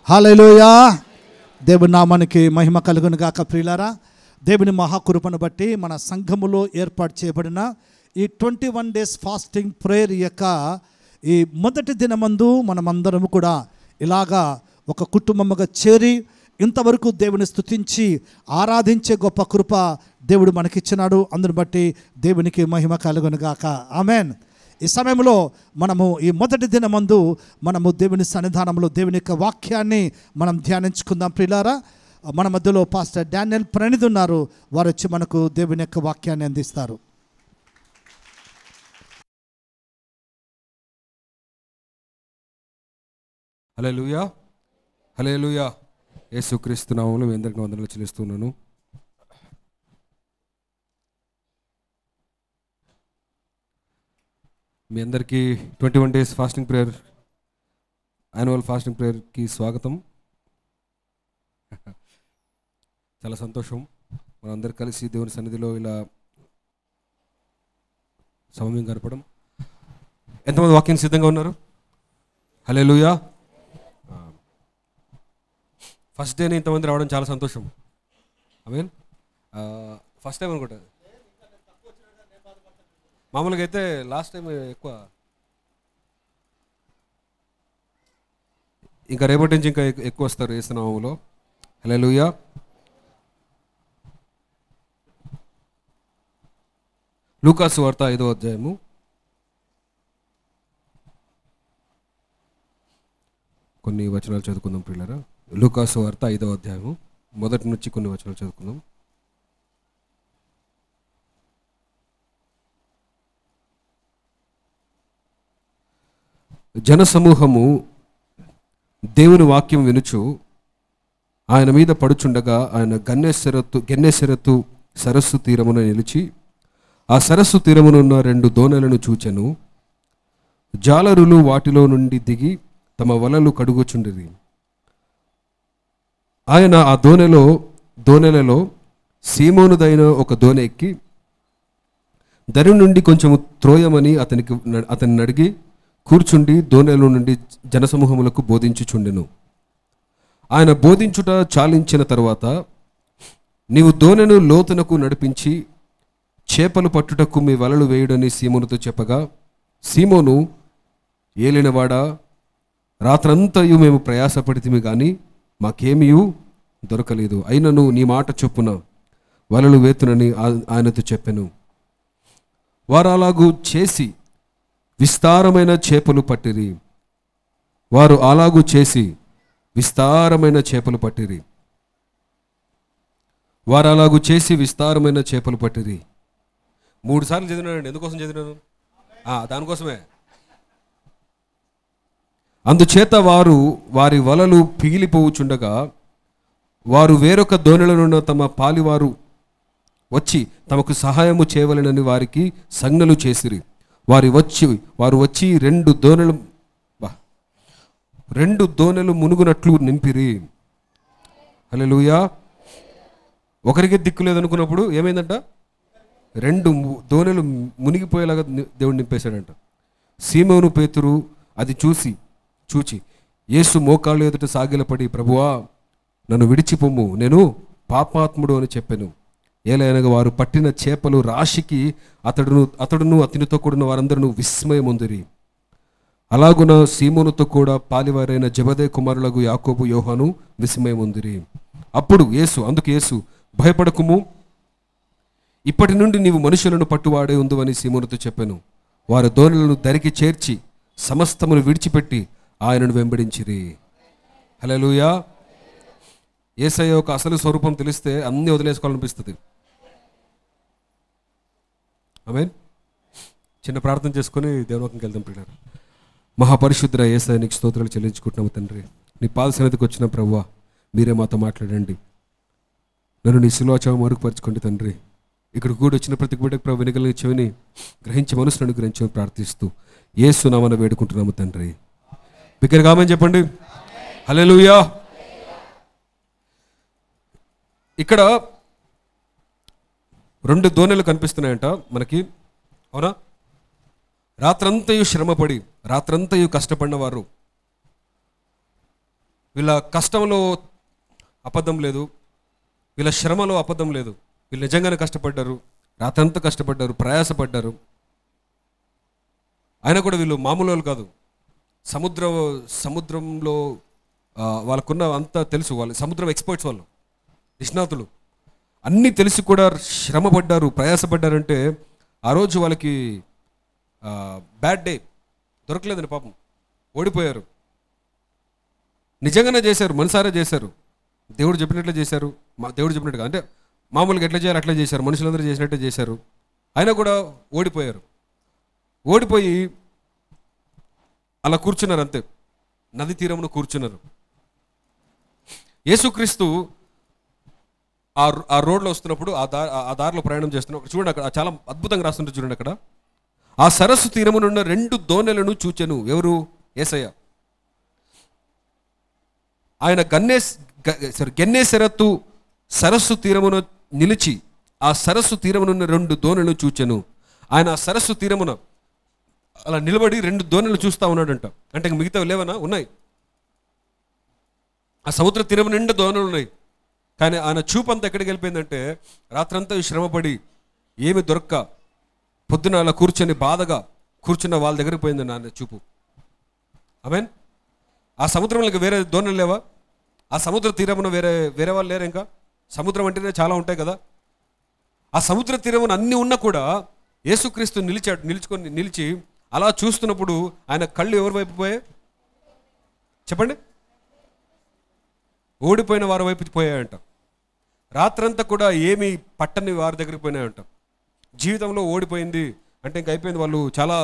హల్లెలూయా. దేవుని నామానికి మహిమ కలుగును గాక. ప్రియులారా, దేవుని మహాకృపను బట్టి మన సంఘములో ఏర్పాటు చేయబడిన ఈ 21 days ఫాస్టింగ్ ప్రేయర్ యొక్క ఈ మొదటి దినమందు మనమందరము కూడా ఇలాగా ఒక కుటుంబముగా చేరి ఇంతవరకు దేవుని స్తుతించి ఆరాధించే గొప్ప కృప దేవుడు మనకిచ్చినాడు. అందుని బట్టి దేవునికి మహిమ కలుగును గాక. ఆమేన్. ఈ సమయంలో మనము ఈ మొదటి దినమందు మనము దేవుని సన్నిధానంలో దేవుని యొక్క వాక్యాన్ని మనం ధ్యానించుకుందాం. ప్రియులారా, మన మధ్యలో పాస్టర్ డానియల్ ప్రణీత్ ఉన్నారు. వారు వచ్చి మనకు దేవుని యొక్క వాక్యాన్ని అందిస్తారు. హల్లెలూయా, హల్లెలూయా. యేసుక్రీస్తు నామములో మీ అందరికీ వందనాలు చెల్లిస్తున్నాను. మీ అందరికీ 21 days fasting prayer annual fasting ప్రేయర్కి స్వాగతం. చాలా సంతోషం మనందరూ కలిసి దేవుని సన్నిధిలో ఇలా సమయం గడపడం. ఎంతమంది వాక్యం సిద్ధంగా ఉన్నారు? హల్లెలూయా. ఫస్ట్ డేని ఇంతమంది రావడం చాలా సంతోషం. ఆమేన్. ఫస్ట్ టైం అనుకుంటా. మామూలుగా అయితే లాస్ట్ టైం ఎక్కువ, ఇంకా రేపటి నుంచి ఇంకా ఎక్కువ వస్తారు యేసు నామములో. హల్లెలూయా. లూకా సువార్త 5వ అధ్యాయము కొన్ని వచనాలు చదువుకుందాం ప్రియులారా. లూకా సువార్త 5వ అధ్యాయము మొదటి నుంచి కొన్ని వచనాలు చదువుకుందాం. జనసమూహము దేవుని వాక్యం వినుచు ఆయన మీద పడుచుండగా ఆయన గెన్నెసెరతు సరస్సు తీరమున నిలిచి ఆ సరస్సు తీరమునున్న 2 దోణలను చూచెను. జాలరులు వాటిలో నుండి దిగి తమ వలలు కడుగుచుండిరి. ఆయన ఆ దోణెలలో సీమోనుదైన ఒక దోణె ఎక్కి దరి నుండి కొంచెము త్రోయమని అతన్ని అడిగి కూర్చుండి దోణెలో నుండి జనసమూహములకు బోధించుచుండెను. ఆయన బోధించుట చాలించిన తరువాత, నీవు దోణెను లోతునకు నడిపించి చేపలు పట్టుటకు మీ వలలు వేయుడని సీమోనుతో చెప్పగా, సీమోను, ఏలినవాడా, రాత్రంతయు మేము ప్రయాసపడితిమి గాని మాకేమీయూ దొరకలేదు. అయినను నీ మాట చొప్పున వలలు వేతునని ఆయనతో చెప్పెను. వారు అలాగూ చేసి విస్తారమైన చేపలు పట్టిరి. వారు అలాగూ చేసి విస్తారమైన చేపలు పట్టిరి. వారు అలాగూ చేసి విస్తారమైన చేపలు పట్టిరి. 3 సార్లు చదివినానండి. ఎందుకోసం చదివినాను? దానికోసమే. అందుచేత వారి వలలు పిగిలిపోవుచుండగా వారు వేరొక దోణెలనున్న తమ పాలివారు వచ్చి తమకు సహాయము చేయవలెనని వారికి సంజ్ఞలు చేసిరి. వారు వచ్చి 2 దోణెలు మునుగునట్లు నింపిరి. హల్లెలూయా. ఒకరికి దిక్కు లేదనుకున్నప్పుడు ఏమైందంట? 2 దోణెలు మునిగిపోయేలాగా దేవుడు నింపేశాడంట. సీమోను పేతురు అది చూచి యేసు మోకాళ్ళు ఎదుట సాగిలపడి, ప్రభువా, నన్ను విడిచిపొమ్ము, నేను పాపాత్ముడు అని చెప్పాను. ఏలైనగా వారు పట్టిన చేపలు రాశికి అతడును అతనితో కూడిన వారందరూ విస్మయముందిరి. అలాగున సీమోనుతో కూడా పాలివారైన జెబెదై కుమారులకు యాకోబు, యోహాను విస్మయముందిరి. అందుకు యేసు భయపడకుము, ఇప్పటి నుండి నీవు మనుషులను పట్టువాడే ఉందువని సీమోనుతో చెప్పాను. వారు దోణెలను దరికి చేర్చి సమస్తమును విడిచిపెట్టి ఆయనను వెంబడించిరి. హల్లెలూయా. యేసయ్య యొక్క అసలు స్వరూపం తెలిస్తే అన్నీ వదిలేసుకోవాలనిపిస్తుంది. ఆమేన్. చిన్న ప్రార్థన చేసుకొని దేవునిలోకి వెళ్దాం ప్రియులారా. మహాపరిశుద్ధుడ యేసయ్య, నీకు స్తోత్రాలు చెల్లించుకుంటున్నాము తండ్రి. నీ పాద సన్నిధికి వచ్చిన ప్రభువా, మీరే మాతో మాట్లాడండి. నన్ను నీ శిలువచావు మరుగుపరచుకోండి తండ్రి. ఇక్కడ కూడా వచ్చిన ప్రతి బిడ్డకు ప్రభు వినగలిగిన చెవిని గ్రహించి మనసును అనుగ్రహించమని ప్రార్థిస్తూ యేసు నామమున వేడుకుంటున్నాము తండ్రి. బిగ్గరగా ఆమేన్ చెప్పండి. హల్లెలూయా. ఇక్కడ 2 దోణెలు కనిపిస్తున్నాయంట మనకి, అవునా? రాత్రంతయు శ్రమపడి రాత్రంతయు కష్టపడిన వారు వీళ్ళ కష్టంలో అబద్ధం లేదు, వీళ్ళ శ్రమలో అబద్ధం లేదు. వీళ్ళు నిజంగానే కష్టపడ్డారు, రాత్రంతా కష్టపడ్డారు, ప్రయాసపడ్డారు. అయినా కూడా వీళ్ళు మామూలు వాళ్ళు కాదు. సముద్రంలో వాళ్ళకున్న అంతా తెలుసు. వాళ్ళు సముద్రం ఎక్స్పర్ట్స్, వాళ్ళు నిష్ణాతులు. అన్నీ తెలిసి కూడా శ్రమపడ్డారు, ప్రయాసపడ్డారంటే ఆ రోజు వాళ్ళకి బ్యాడ్ డే, దొరకలేదని పాపం, ఓడిపోయారు. నిజంగానే చేశారు, మనసారా చేశారు, దేవుడు చెప్పినట్లే చేశారు. దేవుడు చెప్పినట్టుగా అంటే మామూలుగా ఎట్లా చేయాలి అట్లా చేశారు, మనుషులందరూ చేసినట్టే చేశారు. అయినా కూడా ఓడిపోయారు. ఓడిపోయి అలా కూర్చున్నారు, అంతే, నది తీరమున కూర్చున్నారు. యేసుక్రీస్తు ఆ రోడ్లో వస్తున్నప్పుడు, ఆ దారిలో ప్రయాణం చేస్తున్నప్పుడు చూడండి, అక్కడ చాలా అద్భుతంగా రాస్తుంటే చూడండి, అక్కడ ఆ సరస్సు తీరమునున్న 2 దోణెలను చూచెను. ఎవరు? యేసయ్య. ఆయన గెన్నేసరత్తు సరస్సు తీరమున నిలిచి ఆ సరస్సు తీరమునున్న 2 దోణెలను చూచెను. ఆయన ఆ సరస్సు తీరమున అలా నిలబడి 2 దోణెలు చూస్తూ ఉన్నాడంట. అంటే మిగతా లేవనా? ఉన్నాయి. ఆ సముద్ర తీరం నిండా దోణెలు ఉన్నాయి. కానీ ఆయన చూపు అంతా ఎక్కడికి వెళ్ళిపోయిందంటే, రాత్రంతా శ్రమపడి ఏమి దొరక్క పొద్దున అలా కూర్చొని బాధగా కూర్చున్న వాళ్ళ దగ్గరికి పోయిందండి ఆయన చూపు. ఆమేన్. ఆ సముద్రంలోకి వేరే దోణెలు లేవా? ఆ సముద్ర తీరమున వేరే వాళ్ళు లేరు. ఇంకా సముద్రం అంటేనే చాలా ఉంటాయి కదా. ఆ సముద్ర తీరమున అన్నీ ఉన్నా కూడా యేసుక్రీస్తు నిలిచి అలా చూస్తున్నప్పుడు ఆయన కళ్ళు ఎవరి వైపు పోయాయి చెప్పండి? ఓడిపోయిన వారి వైపు పోయాయంట. రాత్రంతా కూడా ఏమి పట్టని వారి దగ్గరికి పోయినాయంట. జీవితంలో ఓడిపోయింది అంటే ఇంక అయిపోయింది, వాళ్ళు చాలా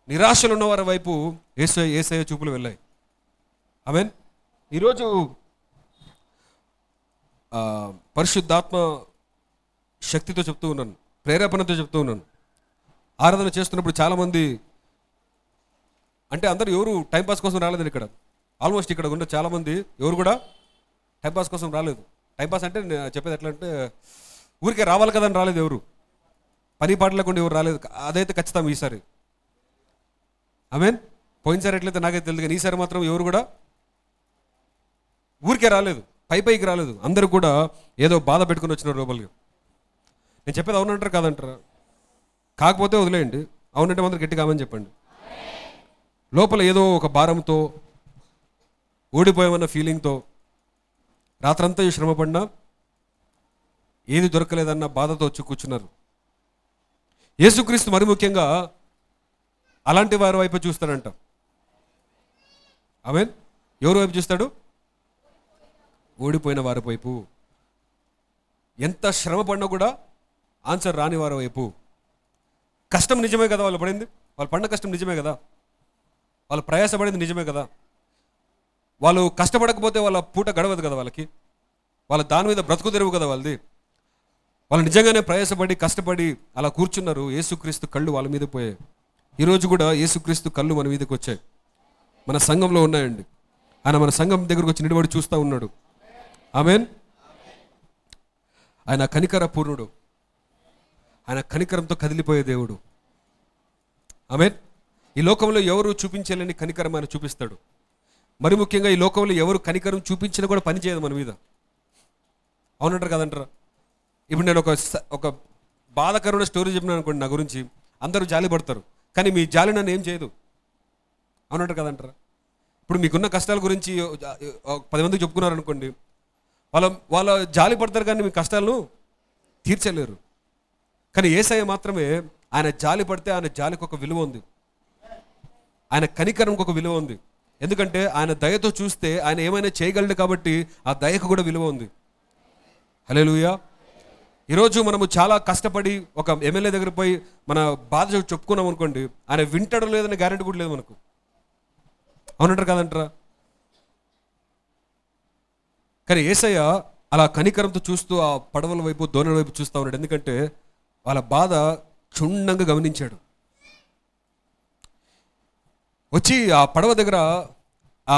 నిరాశలు ఉన్న వారి వైపు యేసయ్య చూపులు వెళ్ళాయి. ఆమేన్. ఈరోజు పరిశుద్ధాత్మ శక్తితో చెప్తూ ఉన్నాను, ప్రేరేపణతో చెప్తూ ఉన్నాను. ఆరాధన చేస్తున్నప్పుడు చాలామంది, అంటే అందరూ ఎవరు టైంపాస్ కోసం రాలేదండి ఇక్కడ. ఆల్మోస్ట్ ఇక్కడ ఉన్న చాలామంది ఎవరు కూడా టైంపాస్ కోసం రాలేదు. టైంపాస్ అంటే చెప్పేది ఎట్లా అంటే, ఊరికే రావాలి కదా అని రాలేదు ఎవరు. పని పాట లేకుండా ఎవరు రాలేదు. అదైతే ఖచ్చితం ఈసారి. ఆమేన్. పోయినసారి ఎట్లయితే నాకైతే తెలియదు, కానీ ఈసారి మాత్రం ఎవరు కూడా ఊరికే రాలేదు, పైకి రాలేదు. అందరూ కూడా ఏదో బాధ పెట్టుకుని వచ్చినారు లోపలికి. నేను చెప్పేది అవునంటారా కాదంటారా? కాకపోతే వదిలేయండి, అవునంటే మాత్రం గట్టిగా ఆమని చెప్పండి. లోపల ఏదో ఒక భారంతో, ఓడిపోయామన్న ఫీలింగ్తో, రాత్రంతా శ్రమపడినా ఏది దొరకలేదన్న బాధతో వచ్చి కూర్చున్నారు. యేసుక్రీస్తు మరి ముఖ్యంగా అలాంటి వారి వైపు చూస్తాడంట. ఆమేన్. ఎవరి వైపు చూస్తాడు? ఓడిపోయిన వారి వైపు. ఎంత శ్రమ పడినా కూడా ఆన్సర్ రాని వారి వైపు. కష్టం నిజమే కదా వాళ్ళు పడింది, వాళ్ళు పడిన కష్టం నిజమే కదా, వాళ్ళు ప్రయాసపడింది నిజమే కదా. వాళ్ళు కష్టపడకపోతే వాళ్ళ పూట గడవదు కదా వాళ్ళకి, వాళ్ళ దాని మీద బ్రతుకు తెరువు కదా వాళ్ళది. వాళ్ళు నిజంగానే ప్రయాసపడి కష్టపడి అలా కూర్చున్నారు. యేసుక్రీస్తు కళ్ళు వాళ్ళ మీద పోయాయి. ఈరోజు కూడా యేసుక్రీస్తు కళ్ళు మన మీదకి వచ్చాయి, మన సంఘంలో ఉన్నాయండి. ఆయన మన సంఘం దగ్గరకు వచ్చి నిలబడి చూస్తూ ఉన్నాడు. ఆమేన్. ఆయన కనికర పూర్ణుడు, ఆయన కనికరంతో కదిలిపోయే దేవుడు. ఆమేన్. ఈ లోకంలో ఎవరు చూపించలేని కనికరం ఆయన చూపిస్తాడు. మరి ముఖ్యంగా ఈ లోకంలో ఎవరు కనికరం చూపించినా కూడా పని చేయదు మన మీద. అవునంటారు కదంటారా? ఇప్పుడు నేను ఒక బాధాకరమైన స్టోరీ చెప్పినాను అనుకోండి నా గురించి, అందరూ జాలి పడతారు, కానీ మీ జాలి నన్ను ఏం చేయదు. అవునంటారు కదంటారా? ఇప్పుడు మీకున్న కష్టాల గురించి 10 మందికి చెప్పుకున్నారనుకోండి, వాళ్ళ జాలి పడతారు కానీ మీ కష్టాలను తీర్చలేరు. కానీ యేసయ్య మాత్రమే, ఆయన జాలి పడితే ఆయన జాలికి ఒక విలువ ఉంది, ఆయన కనికరంకి ఒక విలువ ఉంది. ఎందుకంటే ఆయన దయతో చూస్తే ఆయన ఏమైనా చేయగలడు కాబట్టి ఆ దయకు కూడా విలువ ఉంది. హల్లెలూయా. ఈరోజు మనము చాలా కష్టపడి ఒక ఎమ్మెల్యే దగ్గర పోయి మన బాధ చెప్పుకున్నాం అనుకోండి, ఆయన వింటాడో లేదనే గ్యారెంటీ కూడా లేదు మనకు. అవునంటారు కదంటారా? కానీ యేసయ్య అలా కనికరంతో చూస్తూ ఆ పడవల వైపు, దోణల వైపు చూస్తూ ఉన్నాడు. ఎందుకంటే వాళ్ళ బాధ క్షుణ్ణంగా గమనించాడు. వచ్చి ఆ పడవ దగ్గర ఆ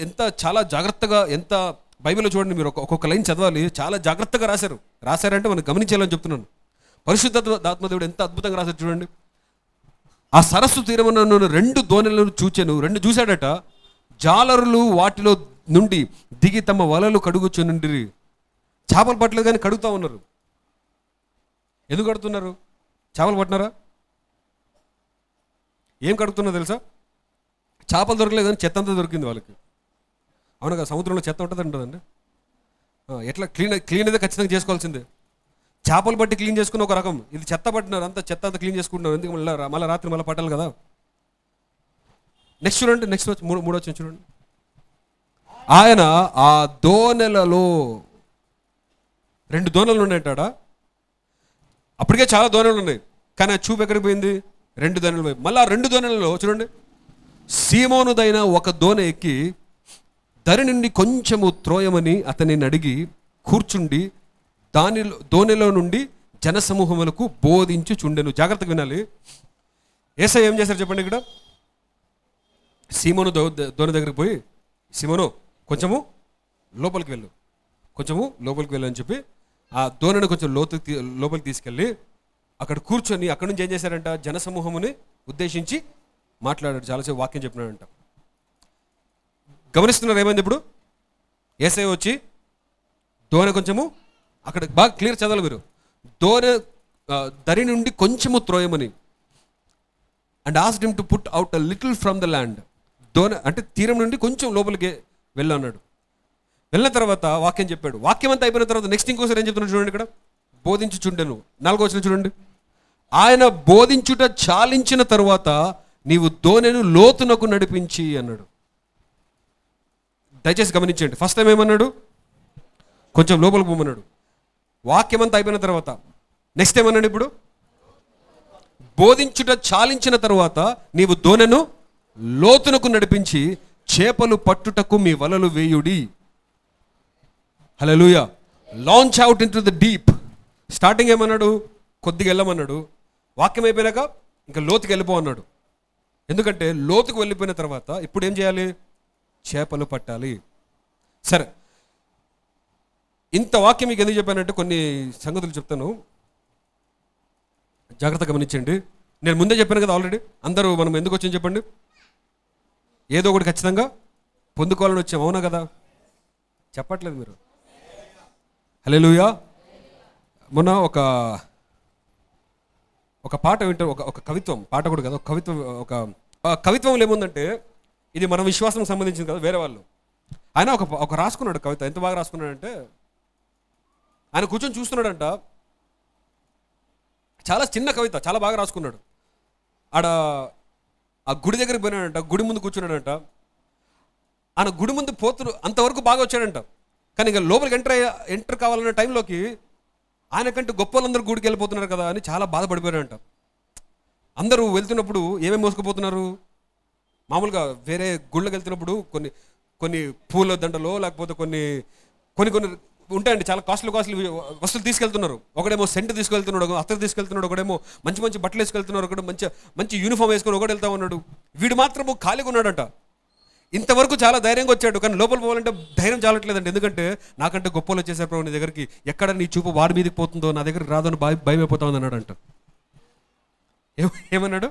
ఎంత చాలా జాగ్రత్తగా, ఎంత బైబిల్లో చూడండి మీరు, ఒక్కొక్క లైన్ చదవాలి, చాలా జాగ్రత్తగా రాశారంటే మనం గమనించాలని చెప్తున్నాను. పరిశుద్ధాత్మదేవుడు ఎంత అద్భుతంగా రాశారు చూడండి. ఆ సరస్సు తీరమున 2 దోణెలను చూచెను. 2 చూశాడట. జాలరులు వాటిలో నుండి దిగి తమ వలలు కడుగుచునుండిరి. చేపలు పట్టలేదు కానీ కడుగుతూ ఉన్నారు. ఎందుకు కడుగుతున్నారు? చేపలు పట్టినారా? ఏం కడుగుతున్నా తెలుసా? చేపలు దొరకలేదు కానీ చెత్త అంతా దొరికింది వాళ్ళకి. అవును కదా, సముద్రంలో చెత్త ఉంటుందండి. ఎట్లా క్లీన్ అయితే ఖచ్చితంగా చేసుకోవాల్సిందే. చేపలు బట్టి క్లీన్ చేసుకుని ఒక రకం, ఇది చెత్త పట్టినారు, అంతా చెత్త అంతా క్లీన్ చేసుకుంటున్నారు. ఎందుకు మళ్ళీ రాత్రి మళ్ళీ పట్టాలి కదా. నెక్స్ట్ చూడండి, నెక్స్ట్ మూడో వచ్చిన చూడండి. ఆయన ఆ దోణెలలో 2 దోణెలు ఉన్నాయంటాడా. అప్పటికే చాలా దోణెలు ఉన్నాయి కానీ ఆ చూపు ఎక్కడికి పోయింది? 2 దోణెలు పోయి. మళ్ళీ ఆ 2 దోణెలలో చూడండి, సీమోనుదైన ఒక దోణె ఎక్కి దరి నుండి కొంచెము త్రోయమని అతనిని అడిగి కూర్చుండి దోణెలో నుండి జనసమూహములకు బోధించుచుండెను. జాగ్రత్తగా వినాలి. యేసయ్య ఏం చేశారు చెప్పండి? ఇక్కడ సీమోను దోణె దగ్గరికి పోయి, సీమోను కొంచెము లోపలికి వెళ్ళు, కొంచెము లోపలికి వెళ్ళు అని చెప్పి ఆ దోణెను కొంచెం లోపలికి తీసుకెళ్ళి అక్కడ కూర్చొని అక్కడి నుంచి ఏం చేశారంట? జనసమూహముని ఉద్దేశించి మాట్లాడాడు. చాలాసేపు వాక్యం చెప్పినాడంట. గమనిస్తున్నారు ఏమైంది? ఇప్పుడు యేసయ్య వచ్చి దోణె కొంచెము అక్కడ బాగా క్లియర్ చదవాలి మీరు. దోణె దరి నుండి కొంచెము త్రోయమని and asked him to put out a little from the land. దోణె అంటే తీరం నుండి కొంచెం లోపలికి వెళ్ళు అన్నాడు. వెళ్ళిన తర్వాత వాక్యం చెప్పాడు. వాక్యం అంతా అయిపోయిన తర్వాత నెక్స్ట్ ఇంకోసారి ఏం చెప్తున్నాడు చూడండి. ఇక్కడ బోధించుచుండెను. 4వ వచనం చూడండి. ఆయన బోధించుట చాలించిన తరువాత నీవు దోణెను లోతునకు నడిపించి అన్నాడు. దయచేసి గమనించండి. ఫస్ట్ టైం ఏమన్నాడు? కొంచెం లోపలికి పోమన్నాడు. వాక్యం అంతా అయిపోయిన తర్వాత నెక్స్ట్ ఏమన్నాడు? ఇప్పుడు బోధించుట చాలించిన తరువాత నీవు దోణెను లోతునకు నడిపించి చేపలు పట్టుటకు మీ వలలు వేయుడి. Hallelujah. Launch out into the deep. Starting ఏమన్నాడు? కొద్దిగా వెళ్ళమన్నాడు. వాక్యం అయిపోయాక ఇంకా లోతుకి వెళ్ళిపో అన్నాడు. ఎందుకంటే లోతుకు వెళ్ళిపోయిన తర్వాత ఇప్పుడు ఏం చేయాలి? చేపలు పట్టాలి. సరే, ఇంత వాక్యం మీకు ఎందుకు చెప్పానంటే కొన్ని సంగతులు చెప్తాను, జాగ్రత్తగా గమనించండి. నేను ముందే చెప్పాను కదా ఆల్రెడీ. అందరూ మనం ఎందుకు వచ్చాం చెప్పండి? ఏదో ఒకటి ఖచ్చితంగా పొందుకోవాలని వచ్చాం. అవునా కదా? చెప్పట్లేదు మీరు. హల్లెలూయా. మొన్న ఒక పాట వింటారు, ఒక కవిత్వం, పాట కూడా కదా, ఒక కవిత్వంలో ఏముందంటే, ఇది మన విశ్వాసం సంబంధించింది కదా, వేరే వాళ్ళు. ఆయన ఒక రాసుకున్నాడు కవిత. ఎంత బాగా రాసుకున్నాడంటే, ఆయన కూర్చొని చూస్తున్నాడంట. చాలా చిన్న కవిత, చాలా బాగా రాసుకున్నాడు. ఆడ ఆ గుడి దగ్గరికి పోయినాడంట, గుడి ముందు కూర్చున్నాడంట. ఆయన గుడి ముందు పోతుడు అంతవరకు బాగా వచ్చాడంట. కానీ ఇంకా లోపలికి ఎంటర్ కావాలన్న టైంలోకి ఆయనకంటే గొప్ప వాళ్ళందరూ గుడికి వెళ్ళిపోతున్నారు కదా అని చాలా బాధపడిపోయాడంట. అందరూ వెళ్తున్నప్పుడు ఏమేమి మోసుకుపోతున్నారు? మామూలుగా వేరే గుళ్ళకి వెళ్తున్నప్పుడు కొన్ని పూల దండలో లేకపోతే కొన్ని ఉంటాయండి, చాలా కాస్ట్లీ వస్తువులు తీసుకెళ్తున్నారు. ఒకడేమో సెంట్ తీసుకెళ్తున్నాడు, అత్తరు తీసుకెళ్తున్నాడు, ఒకడేమో మంచి బట్టలు వేసుకెళ్తున్నాడు, ఒకడు మంచి యూనిఫామ్ వేసుకొని ఒకటి వెళ్తా ఉన్నాడు. వీడు మాత్రము ఖాళీగా ఉన్నాడంట. ఇంతవరకు చాలా ధైర్యంగా వచ్చాడు, కానీ లోపల పోవాలంటే ధైర్యం చాలట్లేదండి. ఎందుకంటే నాకంటే గొప్పలు వచ్చేసారు ప్రభు నీ దగ్గరికి, ఎక్కడ నీ చూపు వాడి మీదకి పోతుందో నా దగ్గరికి రాదని భయం అయిపోతా ఉంది అన్నాడంట. ఏమన్నాడు?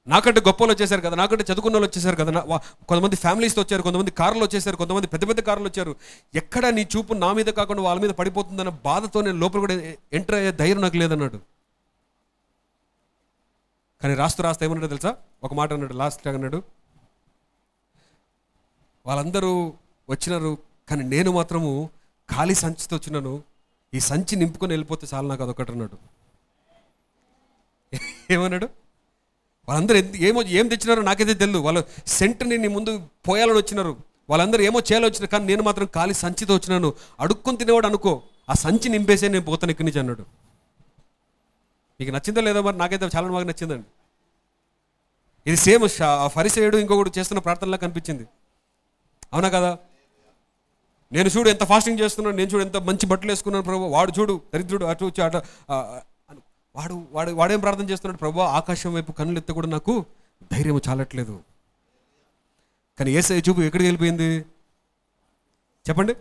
నాకంటే గొప్పలు వచ్చేసారు కదా, నాకంటే చదువుకున్న వాళ్ళు వచ్చేసారు కదా, కొంతమంది ఫ్యామిలీస్తో వచ్చారు, కొంతమంది కార్లు వచ్చేసారు, కొంతమంది పెద్ద కార్లు వచ్చారు, ఎక్కడ నీ చూపు నా మీద కాకుండా వాళ్ళ మీద పడిపోతుందన్న బాధతో నేను లోపల కూడా ఎంటర్ అయ్యే ధైర్యం నాకు లేదన్నాడు. కానీ రాస్తే ఏమన్నాడు తెలుసా? ఒక మాట అన్నాడు, లాస్ట్ అన్నాడు, వాళ్ళందరూ వచ్చినారు కానీ నేను మాత్రము ఖాళీ సంచితో వచ్చినాను, ఈ సంచి నింపుకొని వెళ్ళిపోతే చాలు నాకు అదొకటి అన్నాడు. ఏమన్నాడు? వాళ్ళందరూ ఏం తెచ్చినారో నాకైతే తెలియదు. వాళ్ళు సెంట్ని నీ ముందు పోయాలని వచ్చినారు, వాళ్ళందరూ ఏమో చేయాలని వచ్చినారు, కానీ నేను మాత్రం ఖాళీ సంచితో వచ్చినాను. అడుక్కొని తినేవాడు అనుకో, ఆ సంచి నింపేసే నేను పోతాను ఇక్కడి నుంచి అన్నాడు. మీకు నచ్చిందో లేదో మరి, నాకైతే చాలా బాగా నచ్చిందండి. ఇది సేమ్ ఫరిసేయుడు ఇంకొకటి చేస్తున్న ప్రార్థనలా కనిపించింది. అవునా కదా? నేను చూడు ఎంత ఫాస్టింగ్ చేస్తున్నాను, నేను చూడు ఎంత మంచి బట్టలు వేసుకున్నాను ప్రభు, వాడు చూడు దరిద్రుడు అటు వచ్చి అట వాడేం ప్రార్థన చేస్తున్నాడు? ప్రభు ఆకాశం వైపు కన్నులు ఎత్త కూడా నాకు ధైర్యం చాలట్లేదు. కానీ యేసయ్య చూపు ఎక్కడికి వెళ్ళిపోయింది చెప్పండి?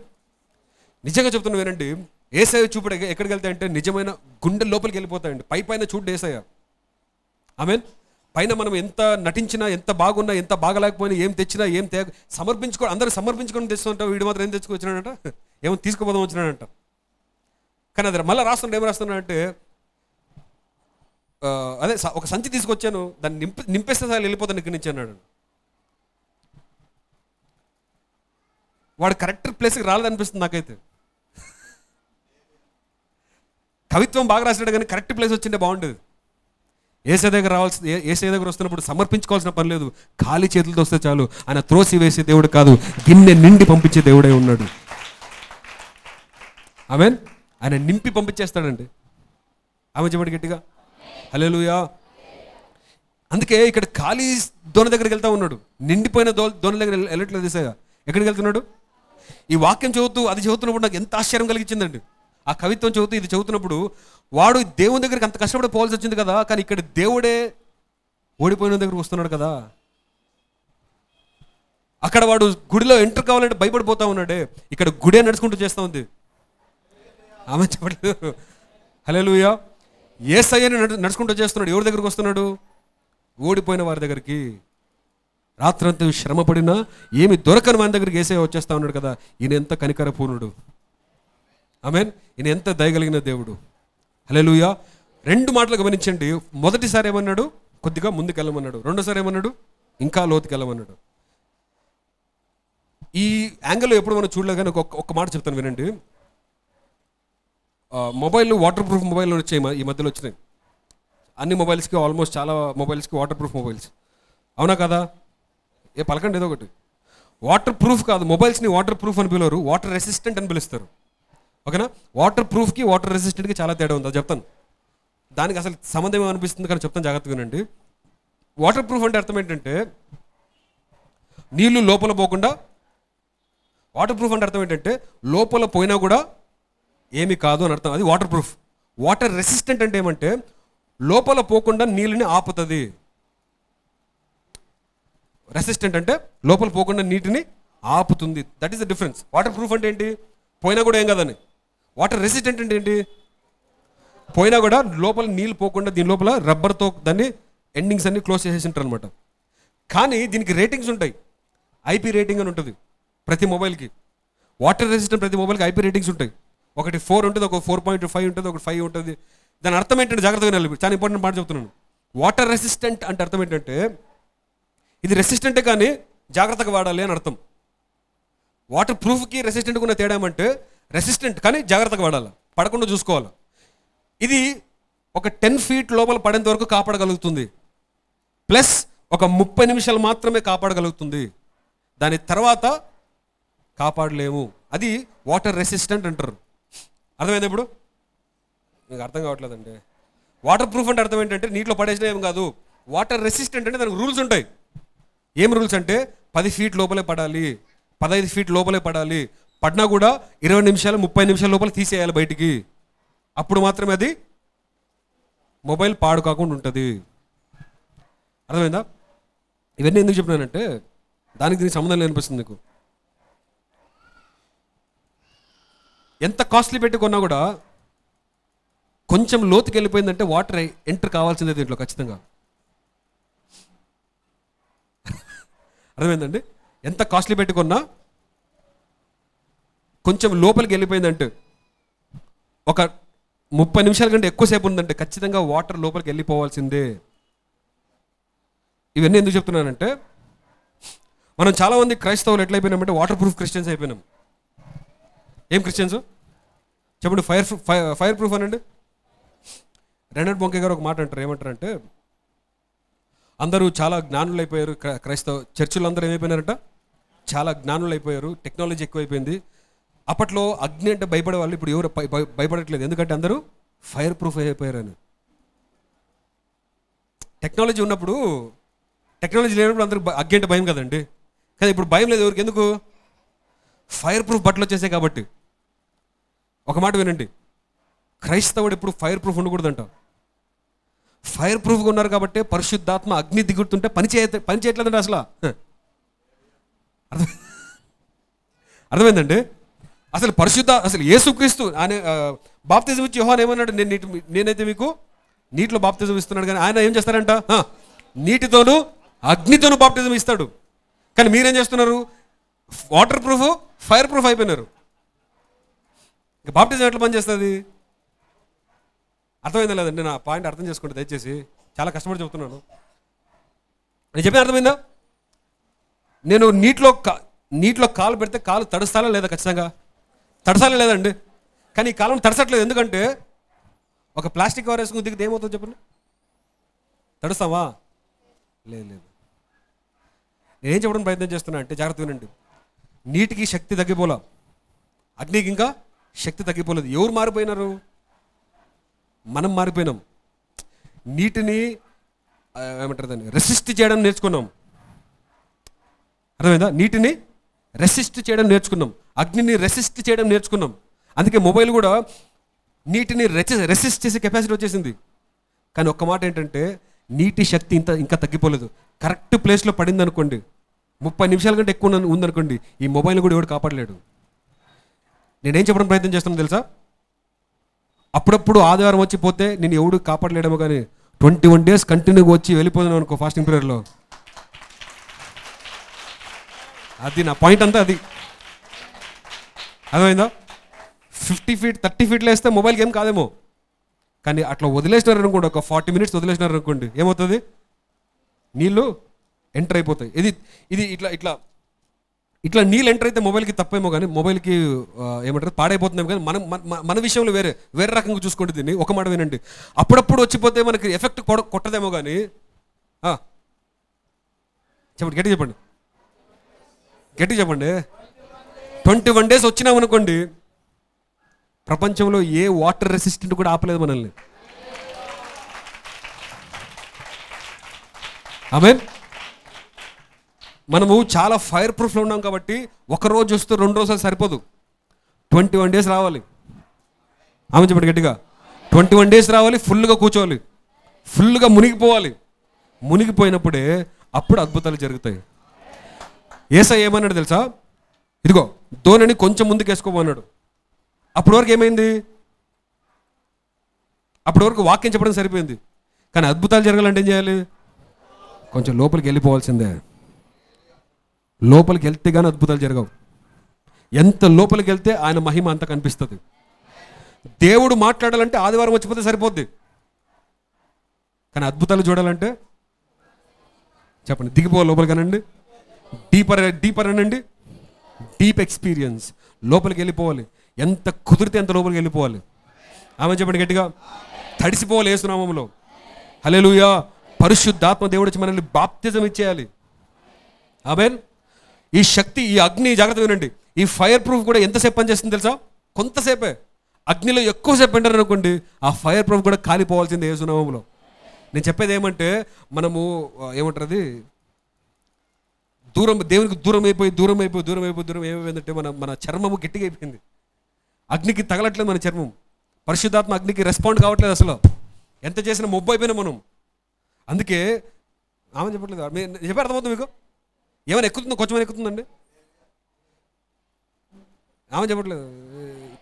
నిజంగా చెప్తున్నా వినండి, యేసయ్య చూపు ఎక్కడికి వెళ్తాయంటే నిజమైన గుండె లోపలికి వెళ్ళిపోతాయండి. పైన చూడు యేసయ్య, ఆమేన్, పైన మనం ఎంత నటించినా, ఎంత బాగున్నా, ఎంత బాగలేకపోయినా, ఏం తెచ్చినా, ఏం అందరూ సమర్పించుకొని తెస్తుంటాం. వీడు మాత్రం ఏం తెచ్చుకొచ్చినాడంట, ఏమో తీసుకుపోదాం వచ్చినాడంట. కానీ అది మళ్ళీ రాస్తున్నాడు, ఏం రాస్తున్నాడంటే అదే ఒక సంచి తీసుకొచ్చాను, దాన్ని నింపేస్తే సార్ వెళ్ళిపోతాను ఇక్కడి నుంచి అన్నాడు. వాడు కరెక్ట్ ప్లేస్కి రాలేదనిపిస్తుంది నాకైతే. కవిత్వం బాగా రాసాడు కానీ కరెక్ట్ ప్లేస్ వచ్చింటే బాగుండేది. ఏసై దగ్గర ఏసై దగ్గర వస్తున్నప్పుడు సమర్పించుకోవాల్సిన పని లేదు, ఖాళీ చేతులతో వస్తే చాలు. ఆయన త్రోసి వేసే దేవుడు కాదు, గిన్నె నిండి పంపించే దేవుడే ఉన్నాడు. ఆమేన్. ఆయన నింపి పంపించేస్తాడండి. ఆమె చెప్పండి గట్టిగా హల్లెలూయా. అందుకే ఇక్కడ ఖాళీ దోణ దగ్గరికి వెళ్తా ఉన్నాడు, నిండిపోయిన దోణ దగ్గర వెళ్ళట్లేదు ఏసయ్య. ఎక్కడికి వెళ్తున్నాడు? ఈ వాక్యం చదువుతూ అది చదువుతున్నప్పుడు నాకు ఎంత ఆశ్చర్యం కలిగించిందండి. ఆ కవిత్వం చదువుతూ ఇది చదువుతున్నప్పుడు వాడు దేవుని దగ్గరికి అంత కష్టపడి పోవాల్సి వచ్చింది కదా, కానీ ఇక్కడ దేవుడే ఓడిపోయిన దగ్గరకు వస్తున్నాడు కదా. అక్కడ వాడు గుడిలో ఎంటర్ కావాలంటే భయపడిపోతా ఉన్నాడే, ఇక్కడ గుడే నడుచుకుంటూ చేస్తూ ఉంది. ఆమె చెప్పట్లేదు హల్లెలూయా. యేసయ్యని నడుచుకుంటూ చేస్తున్నాడు. ఎవరి దగ్గరకు వస్తున్నాడు? ఓడిపోయిన వారి దగ్గరికి. రాత్రంతా శ్రమపడినా ఏమి దొరకని వారి దగ్గరికి యేసయ్య వచ్చేస్తా ఉన్నాడు కదా. ఈయన ఎంత కనికరపూర్ణుడు. ఆమేన్. ఈయన ఎంత దయగలిగిన దేవుడు. హల్లెలూయా. 2 మాటలు గమనించండి. మొదటిసారి ఏమన్నాడు? కొద్దిగా ముందుకెళ్ళమన్నాడు. రెండోసారి ఏమన్నాడు? ఇంకా లోతుకెళ్ళమన్నాడు. ఈ యాంగిల్లో ఎప్పుడు మనం చూడలేదు కానీ ఒక్క మాట చెప్తాను వినండి. మొబైల్ వాటర్ ప్రూఫ్ మొబైల్ వచ్చాయి, ఈ మధ్యలో వచ్చినాయి. అన్ని మొబైల్స్కి, ఆల్మోస్ట్ చాలా మొబైల్స్కి వాటర్ ప్రూఫ్ మొబైల్స్. అవునా కదా? పలకండి ఏదో ఒకటి. వాటర్ ప్రూఫ్ కాదు, మొబైల్స్ని వాటర్ ప్రూఫ్ అని పిలవరు, వాటర్ రెసిస్టెంట్ అని పిలుస్తారు. ఓకేనా? వాటర్ ప్రూఫ్కి వాటర్ రెసిస్టెంట్కి చాలా తేడా ఉంది, అది చెప్తాను. దానికి అసలు సంబంధం ఏమనిపిస్తుంది కానీ చెప్తాను, జాగ్రత్తగా వినండి. వాటర్ ప్రూఫ్ అంటే అర్థం ఏంటంటే నీళ్లు లోపల పోకుండా, వాటర్ ప్రూఫ్ అంటే అర్థం ఏంటంటే లోపల పోయినా కూడా ఏమి కాదు అని అర్థం. అది వాటర్ ప్రూఫ్. వాటర్ రెసిస్టెంట్ అంటే ఏమంటే లోపల పోకుండా నీళ్ళని ఆపుతుంది. రెసిస్టెంట్ అంటే లోపల పోకుండా నీటిని ఆపుతుంది. That is the difference. Waterproof అంటే ఏంటి? పోయినా కూడా ఏం కాదని. వాటర్ రెసిస్టెంట్ అంటే ఏంటి? పోయినా కూడా లోపల నీళ్ళు పోకుండా దీని లోపల రబ్బర్తో దాన్ని ఎండింగ్స్ అన్ని క్లోజ్ చేసేసి ఉంటారు అనమాట. కానీ దీనికి రేటింగ్స్ ఉంటాయి. ఐపీ రేటింగ్ అని ఉంటుంది ప్రతి మొబైల్కి. వాటర్ రెసిస్టెంట్ ప్రతి మొబైల్కి ఐపీ రేటింగ్స్ ఉంటాయి. ఒకటి 4 ఉంటుంది, ఒక 4.5 ఉంటుంది, ఒకటి 5 ఉంటుంది. దాని అర్థం ఏంటంటే జాగ్రత్తగా వినాలి, చాలా ఇంపార్టెంట్ మాట చెప్తున్నాను. వాటర్ రెసిస్టెంట్ అంటే అర్థం ఏంటంటే ఇది రెసిస్టెంటే కానీ జాగ్రత్తగా వాడాలి అని అర్థం. వాటర్ ప్రూఫ్కి రెసిస్టెంట్కి ఉన్న తేడా ఏమంటే రెసిస్టెంట్ కానీ జాగ్రత్తగా వాడాలి, పడకుండా చూసుకోవాలి. ఇది ఒక 10 feet లోపల పడేంత వరకు కాపాడగలుగుతుంది, ప్లస్ ఒక 30 నిమిషాలు మాత్రమే కాపాడగలుగుతుంది. దాని తర్వాత కాపాడలేము. అది వాటర్ రెసిస్టెంట్ అంటారు. అర్థమైంది? ఇప్పుడు మీకు అర్థం కావట్లేదండి. వాటర్ ప్రూఫ్ అంటే అర్థం ఏంటంటే నీటిలో పడేసినా ఏం కాదు. వాటర్ రెసిస్టెంట్ అంటే దానికి రూల్స్ ఉంటాయి. ఏం రూల్స్ అంటే 10 feet లోపలే పడాలి, 15 feet లోపలే పడాలి. పడినా కూడా 20 నిమిషాలు 30 నిమిషాల లోపల తీసేయాలి బయటికి. అప్పుడు మాత్రమే అది మొబైల్ పాడు కాకుండా ఉంటుంది. అర్థమైందా? ఇవన్నీ ఎందుకు చెప్పినానంటే దానికి దీనికి సంబంధం అనిపిస్తుంది నీకు. ఎంత కాస్ట్లీ పెట్టి కొన్నా కూడా కొంచెం లోతుకి వెళ్ళిపోయిందంటే వాటర్ ఎంటర్ కావాల్సిందే దీంట్లో ఖచ్చితంగా. అర్థమైందండి? ఎంత కాస్ట్లీ పెట్టుకున్నా కొంచెం లోపలికి వెళ్ళిపోయిందంటే, ఒక 30 నిమిషాల కంటే ఎక్కువసేపు ఉందంటే ఖచ్చితంగా వాటర్ లోపలికి వెళ్ళిపోవాల్సిందే. ఇవన్నీ ఎందుకు చెప్తున్నానంటే మనం చాలామంది క్రైస్తవులు ఎట్లయిపోయినామంటే వాటర్ ప్రూఫ్ క్రిస్టియన్స్ అయిపోయినాం. ఏం క్రిస్టియన్స్ చెప్పండి? ఫైర్ ప్రూఫ్ అనండి. రెనడ్ బొంకే గారు ఒక మాట అంటారు. ఏమంటారంటే అందరూ చాలా జ్ఞానులు అయిపోయారు. క్రైస్తవ చర్చిలు అందరూ ఏమైపోయినారంట? చాలా జ్ఞానులు అయిపోయారు. టెక్నాలజీ ఎక్కువైపోయింది. అప్పట్లో అగ్ని అంటే భయపడే వాళ్ళు ఇప్పుడు ఎవరు భయపడట్లేదు, ఎందుకంటే అందరూ ఫైర్ ప్రూఫ్ అయిపోయారని. టెక్నాలజీ ఉన్నప్పుడు, టెక్నాలజీ లేనప్పుడు అందరూ అగ్ని అంటే భయం కదండి. కానీ ఇప్పుడు భయం లేదు ఎవరికి. ఎందుకు? ఫైర్ ప్రూఫ్ బట్టలు వచ్చేసాయి కాబట్టి. ఒక మాట వినండి, క్రైస్తవుడు ఎప్పుడు ఫైర్ ప్రూఫ్ ఉండకూడదంట. ఫైర్ ప్రూఫ్గా ఉన్నారు కాబట్టి పరిశుద్ధాత్మ అగ్ని దిగుతుంటే పని చేయట్లేదండి అసలు. అర్థమైందండి? అసలు అసలు యేసుక్రీస్తు ఆయన బాప్తిజం ఇచ్చి యోహాను ఏమన్నాడు? నేనైతే మీకు నీటిలో బాప్తిజం ఇస్తున్నాడు, కానీ ఆయన ఏం చేస్తారంట? నీటితోనూ అగ్నితోనూ బాప్టిజం ఇస్తాడు. కానీ మీరేం చేస్తున్నారు? వాటర్ ప్రూఫ్, ఫైర్ ప్రూఫ్ అయిపోయినారు. ఇంకా బాప్టిజం ఎట్లా పని చేస్తుంది? అర్థమైందా లేదండి? నా పాయింట్ అర్థం చేసుకోండి దయచేసి. చాలా కష్టపడి చెప్తున్నాను. నేను చెప్పిన అర్థమైందా? నేను నీటిలో కాలు పెడితే కాలు తడుస్తాలా లేదా? ఖచ్చితంగా తడసాలా లేదండి? కానీ ఈ కాలం తడసట్లేదు. ఎందుకంటే ఒక ప్లాస్టిక్ కవర్ వేసుకుని దిగితే ఏమవుతుందో చెప్పండి? తడుస్తావా? లేదు. నేనేం చెప్పడం ప్రయత్నం చేస్తున్నా అంటే జాగ్రత్త వినండి. నీటికి శక్తి తగ్గిపోలా, అగ్నికి ఇంకా శక్తి తగ్గిపోలేదు. ఎవరు మారిపోయినారు? మనం మారిపోయినాం. నీటిని ఏమంటారు దాన్ని రెసిస్ట్ చేయడం నేర్చుకున్నాం. అర్థమైందా? నీటిని రెసిస్ట్ చేయడం నేర్చుకున్నాం, అగ్నిని రెసిస్ట్ చేయడం నేర్చుకున్నాం. అందుకే మొబైల్ కూడా నీటిని రెసిస్ట్ చేసే కెపాసిటీ వచ్చేసింది. కానీ ఒక్క మాట ఏంటంటే నీటి శక్తి ఇంకా తగ్గిపోలేదు. కరెక్ట్ ప్లేస్లో పడింది అనుకోండి, 30 నిమిషాల కంటే ఎక్కువ ఉందనుకోండి, ఈ మొబైల్ కూడా ఎవడు కాపాడలేడు. నేనేం చెప్పడం ప్రయత్నం చేస్తున్నాను తెలుసా? అప్పుడప్పుడు ఆదివారం వచ్చిపోతే నేను ఎవడు కాపాడలేడేమో, కానీ 21 days కంటిన్యూగా వచ్చి వెళ్ళిపోయాను అనుకో ఫాస్టింగ్ పీరియడ్లో, అది నా పాయింట్ అంతా. అది అర్థమైందా? 50 feet 30 feet వేస్తే మొబైల్కి ఏం కాదేమో, కానీ అట్లా వదిలేసినారు అనుకోండి, ఒక 40 minutes వదిలేసినారు అనుకోండి, ఏమవుతుంది? నీళ్ళు ఎంటర్ అయిపోతాయి. ఇది ఇట్లా నీళ్ళు ఎంటర్ అయితే మొబైల్కి తప్పేమో, కానీ మొబైల్కి ఏమంటారు పాడైపోతుందేమో. కానీ మన విషయంలో వేరే రకంగా చూసుకోండి. దీన్ని ఒక మాట వినండి. అప్పుడప్పుడు వచ్చిపోతే మనకి ఎఫెక్ట్ కొట్టదేమో, కానీ చెప్పండి, గట్టిగా చెప్పండి. 21 days వచ్చినామనుకోండి, ప్రపంచంలో ఏ వాటర్ రెసిస్టెంట్ కూడా ఆపలేదు మనల్ని. ఆమేన్. మనము చాలా ఫైర్ ప్రూఫ్లో ఉన్నాం కాబట్టి ఒక రోజు వస్తూ 2 రోజులు సరిపోదు, 21 days రావాలి. ఆమె చెప్పండి గట్టిగా. 21 days రావాలి, ఫుల్గా కూర్చోవాలి, ఫుల్గా మునిగిపోవాలి. మునిగిపోయినప్పుడే అప్పుడు అద్భుతాలు జరుగుతాయి. యేసయ్య ఏమన్నాడు తెలుసా? ఇదిగో దోణిని కొంచెం ముందుకు వేసుకోమన్నాడు. అప్పటి వరకు ఏమైంది? అప్పటి వరకు వాక్యం చెప్పడం సరిపోయింది. కానీ అద్భుతాలు జరగాలంటే ఏం చేయాలి? కొంచెం లోపలికి వెళ్ళిపోవాల్సిందే. లోపలికి వెళ్తే కానీ అద్భుతాలు జరగవు. ఎంత లోపలికి వెళ్తే ఆయన మహిమ అంత కనిపిస్తుంది. దేవుడు మాట్లాడాలంటే ఆదివారం వచ్చిపోతే సరిపోద్ది, కానీ అద్భుతాలు చూడాలంటే చెప్పండి, దిగిపోవాలి లోపలికి అనండి, డీపర్ అనండి, డీప్ ఎక్స్పీరియన్స్. లోపలికి వెళ్ళిపోవాలి, ఎంత కుదిరితే ఎంత లోపలికి వెళ్ళిపోవాలి. ఆమె చెప్పండి గట్టిగా. తడిసిపోవాలి యేసునామములో. హల్లెలూయా. పరిశుద్ధాత్మ దేవుడు వచ్చి మనల్ని బాప్తిజం ఇచ్చేయాలి. ఆమేన్. ఈ శక్తి, ఈ అగ్ని, జాగ్రత్త వినండి, ఈ ఫైర్ ప్రూఫ్ కూడా ఎంతసేపు పనిచేస్తుంది తెలుసా? కొంతసేపే. అగ్నిలో ఎక్కువసేపు పెట్టారు అనుకోండి, ఆ ఫైర్ ప్రూఫ్ కూడా కాలిపోవాల్సిందే యేసునామములో. నేను చెప్పేది ఏమంటే, మనము ఏమంటారు అది, దేవునికి దూరం అయిపోయిందంటే మన చర్మము గట్టిగా అయిపోయింది. అగ్నికి తగలట్లేదు మన చర్మం. పరిశుద్ధాత్మ అగ్నికి రెస్పాండ్ కావట్లేదు అసలు. ఎంత చేసినా మొబ్బు అయిపోయినా మనం. అందుకే ఆమె చెప్పట్లేదు, చెప్పే అర్థమవుతుంది మీకు? ఏమైనా ఎక్కుతుందో? కొంచెమైనా ఎక్కుతుందండి? ఆమె చెప్పట్లేదు,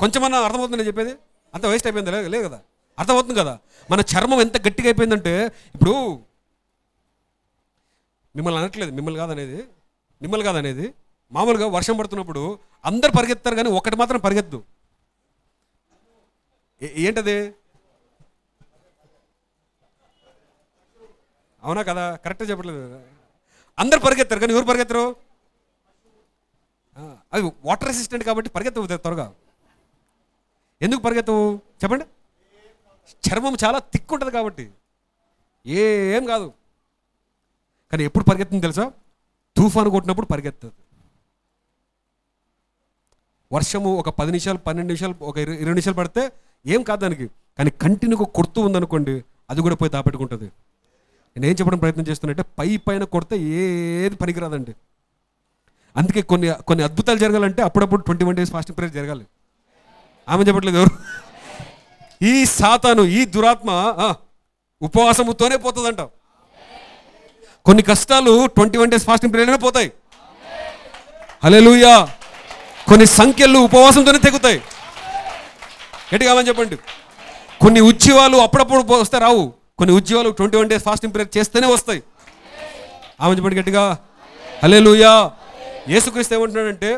కొంచెమన్నా అర్థమవుతుంది నేను చెప్పేది? అంత వేస్ట్ అయిపోయింది లేదు కదా? అర్థమవుతుంది కదా? మన చర్మం ఎంత గట్టిగా అయిపోయిందంటే, ఇప్పుడు మిమ్మల్ని అనట్లేదు, మిమ్మల్ని కాదనేది మామూలుగా వర్షం పడుతున్నప్పుడు అందరు పరిగెత్తారు, కానీ ఒకటి మాత్రం పరిగెత్తు. ఏంటది? అవునా కదా? కరెక్ట్గా చెప్పట్లేదు. అందరు పరిగెత్తారు, కానీ ఎవరు పరిగెత్తరు? అది వాటర్ రెసిస్టెంట్ కాబట్టి పరిగెత్తవు త్వరగా. ఎందుకు పరిగెత్తవు చెప్పండి? చర్మం చాలా థిక్ ఉంటుంది కాబట్టి ఏం కాదు. కానీ ఎప్పుడు పరిగెత్తుంది తెలుసా? తుఫాను కొట్టినప్పుడు పరిగెత్తదు. వర్షము ఒక 10 నిమిషాలు 12 నిమిషాలు ఒక 20 నిమిషాలు పడితే ఏం కాదు దానికి. కానీ కంటిన్యూగా కొడుతూ ఉందనుకోండి, అది కూడా పోయి దాపెట్టుకుంటుంది. నేను ఏం చెప్పడం ప్రయత్నం చేస్తున్నట్టే, పైన కొడితే ఏది పనికిరాదండి. అందుకే కొన్ని అద్భుతాలు జరగాలంటే అప్పుడప్పుడు 21 days ఫాస్టింగ్ పీరియడ్ జరగాలి. ఆమె చెప్పట్లేదు ఎవరు? ఈ సాతాను, ఈ దురాత్మ ఉపవాసముతోనే పోతుందంట. కొన్ని కష్టాలు 21 days ఫాస్టింగ్ పీరియడ్లోనే పోతాయి. హల్లెలూయా. కొన్ని సంఖ్యలు ఉపవాసంతోనే తెగుతాయి. గట్టిగా ఆమని చెప్పండి. కొన్ని ఉద్యోగాలు అప్పుడప్పుడు వస్తే రావు. కొన్ని ఉద్యోగాలు 21 days ఫాస్టింగ్ పీరియడ్ చేస్తేనే వస్తాయి. ఆమె చెప్పండి గట్టిగా హల్లెలూయా. యేసుక్రీస్తు ఏమంటున్నాడంటే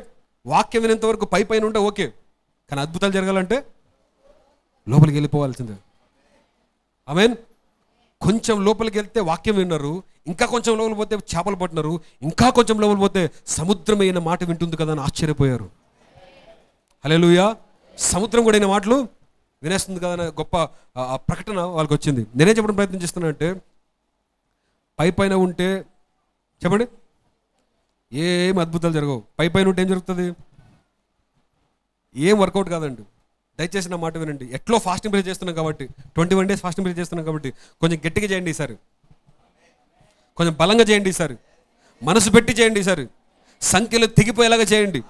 వాక్యం వినేంత వరకు పైన ఉంటే ఓకే, కానీ అద్భుతాలు జరగాలంటే లోపలికి వెళ్ళిపోవాల్సిందే. ఆమేన్. కొంచెం లోపలికి వెళ్తే వాక్యం విన్నారు, ఇంకా కొంచెం లోపలికి పోతే చేపలు పట్టినారు, ఇంకా కొంచెం లోపలికి పోతే సముద్రమైన మాట వింటుంది కదా అని ఆశ్చర్యపోయారు. హల్లెలూయా. సముద్రం కూడా అయిన మాటలు వినేస్తుంది కదా అనే గొప్ప ప్రకటన వాళ్ళకి వచ్చింది. నేనే చెప్పడం ప్రయత్నం చేస్తున్నా అంటే పైన ఉంటే చెప్పండి ఏం అద్భుతాలు జరగవు. పైన ఉంటే ఏం జరుగుతుంది? ఏం వర్కౌట్ కాదండి. దయచేసి నా మాట వినండి. ఎట్లో ఫాస్టింగ్ ప్రే చేస్తున్నాం కాబట్టి, 21 days ఫాస్టింగ్ ప్రే చేస్తున్నాం కాబట్టి కొంచెం గట్టిగా చేయండి ఈసారి, కొంచెం బలంగా చేయండి ఈసారి, మనసు పెట్టి చేయండి ఈసారి, సంఖ్యలు తెగిపోయేలాగా చేయండి.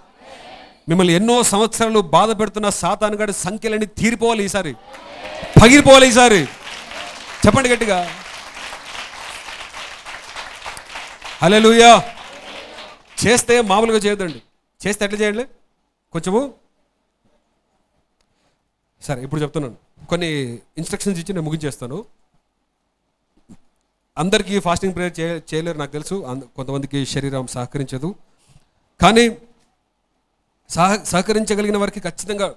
మిమ్మల్ని ఎన్నో సంవత్సరాలు బాధ పెడుతున్న సాతానుగాడి సంఖ్యలన్నీ తీరిపోవాలి ఈసారి, పగిలిపోవాలి ఈసారి. చెప్పండి గట్టిగా హల్లెలూయా. చేస్తే మామూలుగా చేయొద్దండి. చేస్తే ఎట్లా చేయండి? కొంచెము సరే ఇప్పుడు చెప్తున్నాను, కొన్ని ఇన్స్ట్రక్షన్స్ ఇచ్చి నేను ముగించేస్తాను. అందరికీ ఫాస్టింగ్ ప్రేయర్ చేయలేరు నాకు తెలుసు, కొంతమందికి శరీరం సహకరించదు. కానీ సహకరించగలిగిన వారికి ఖచ్చితంగా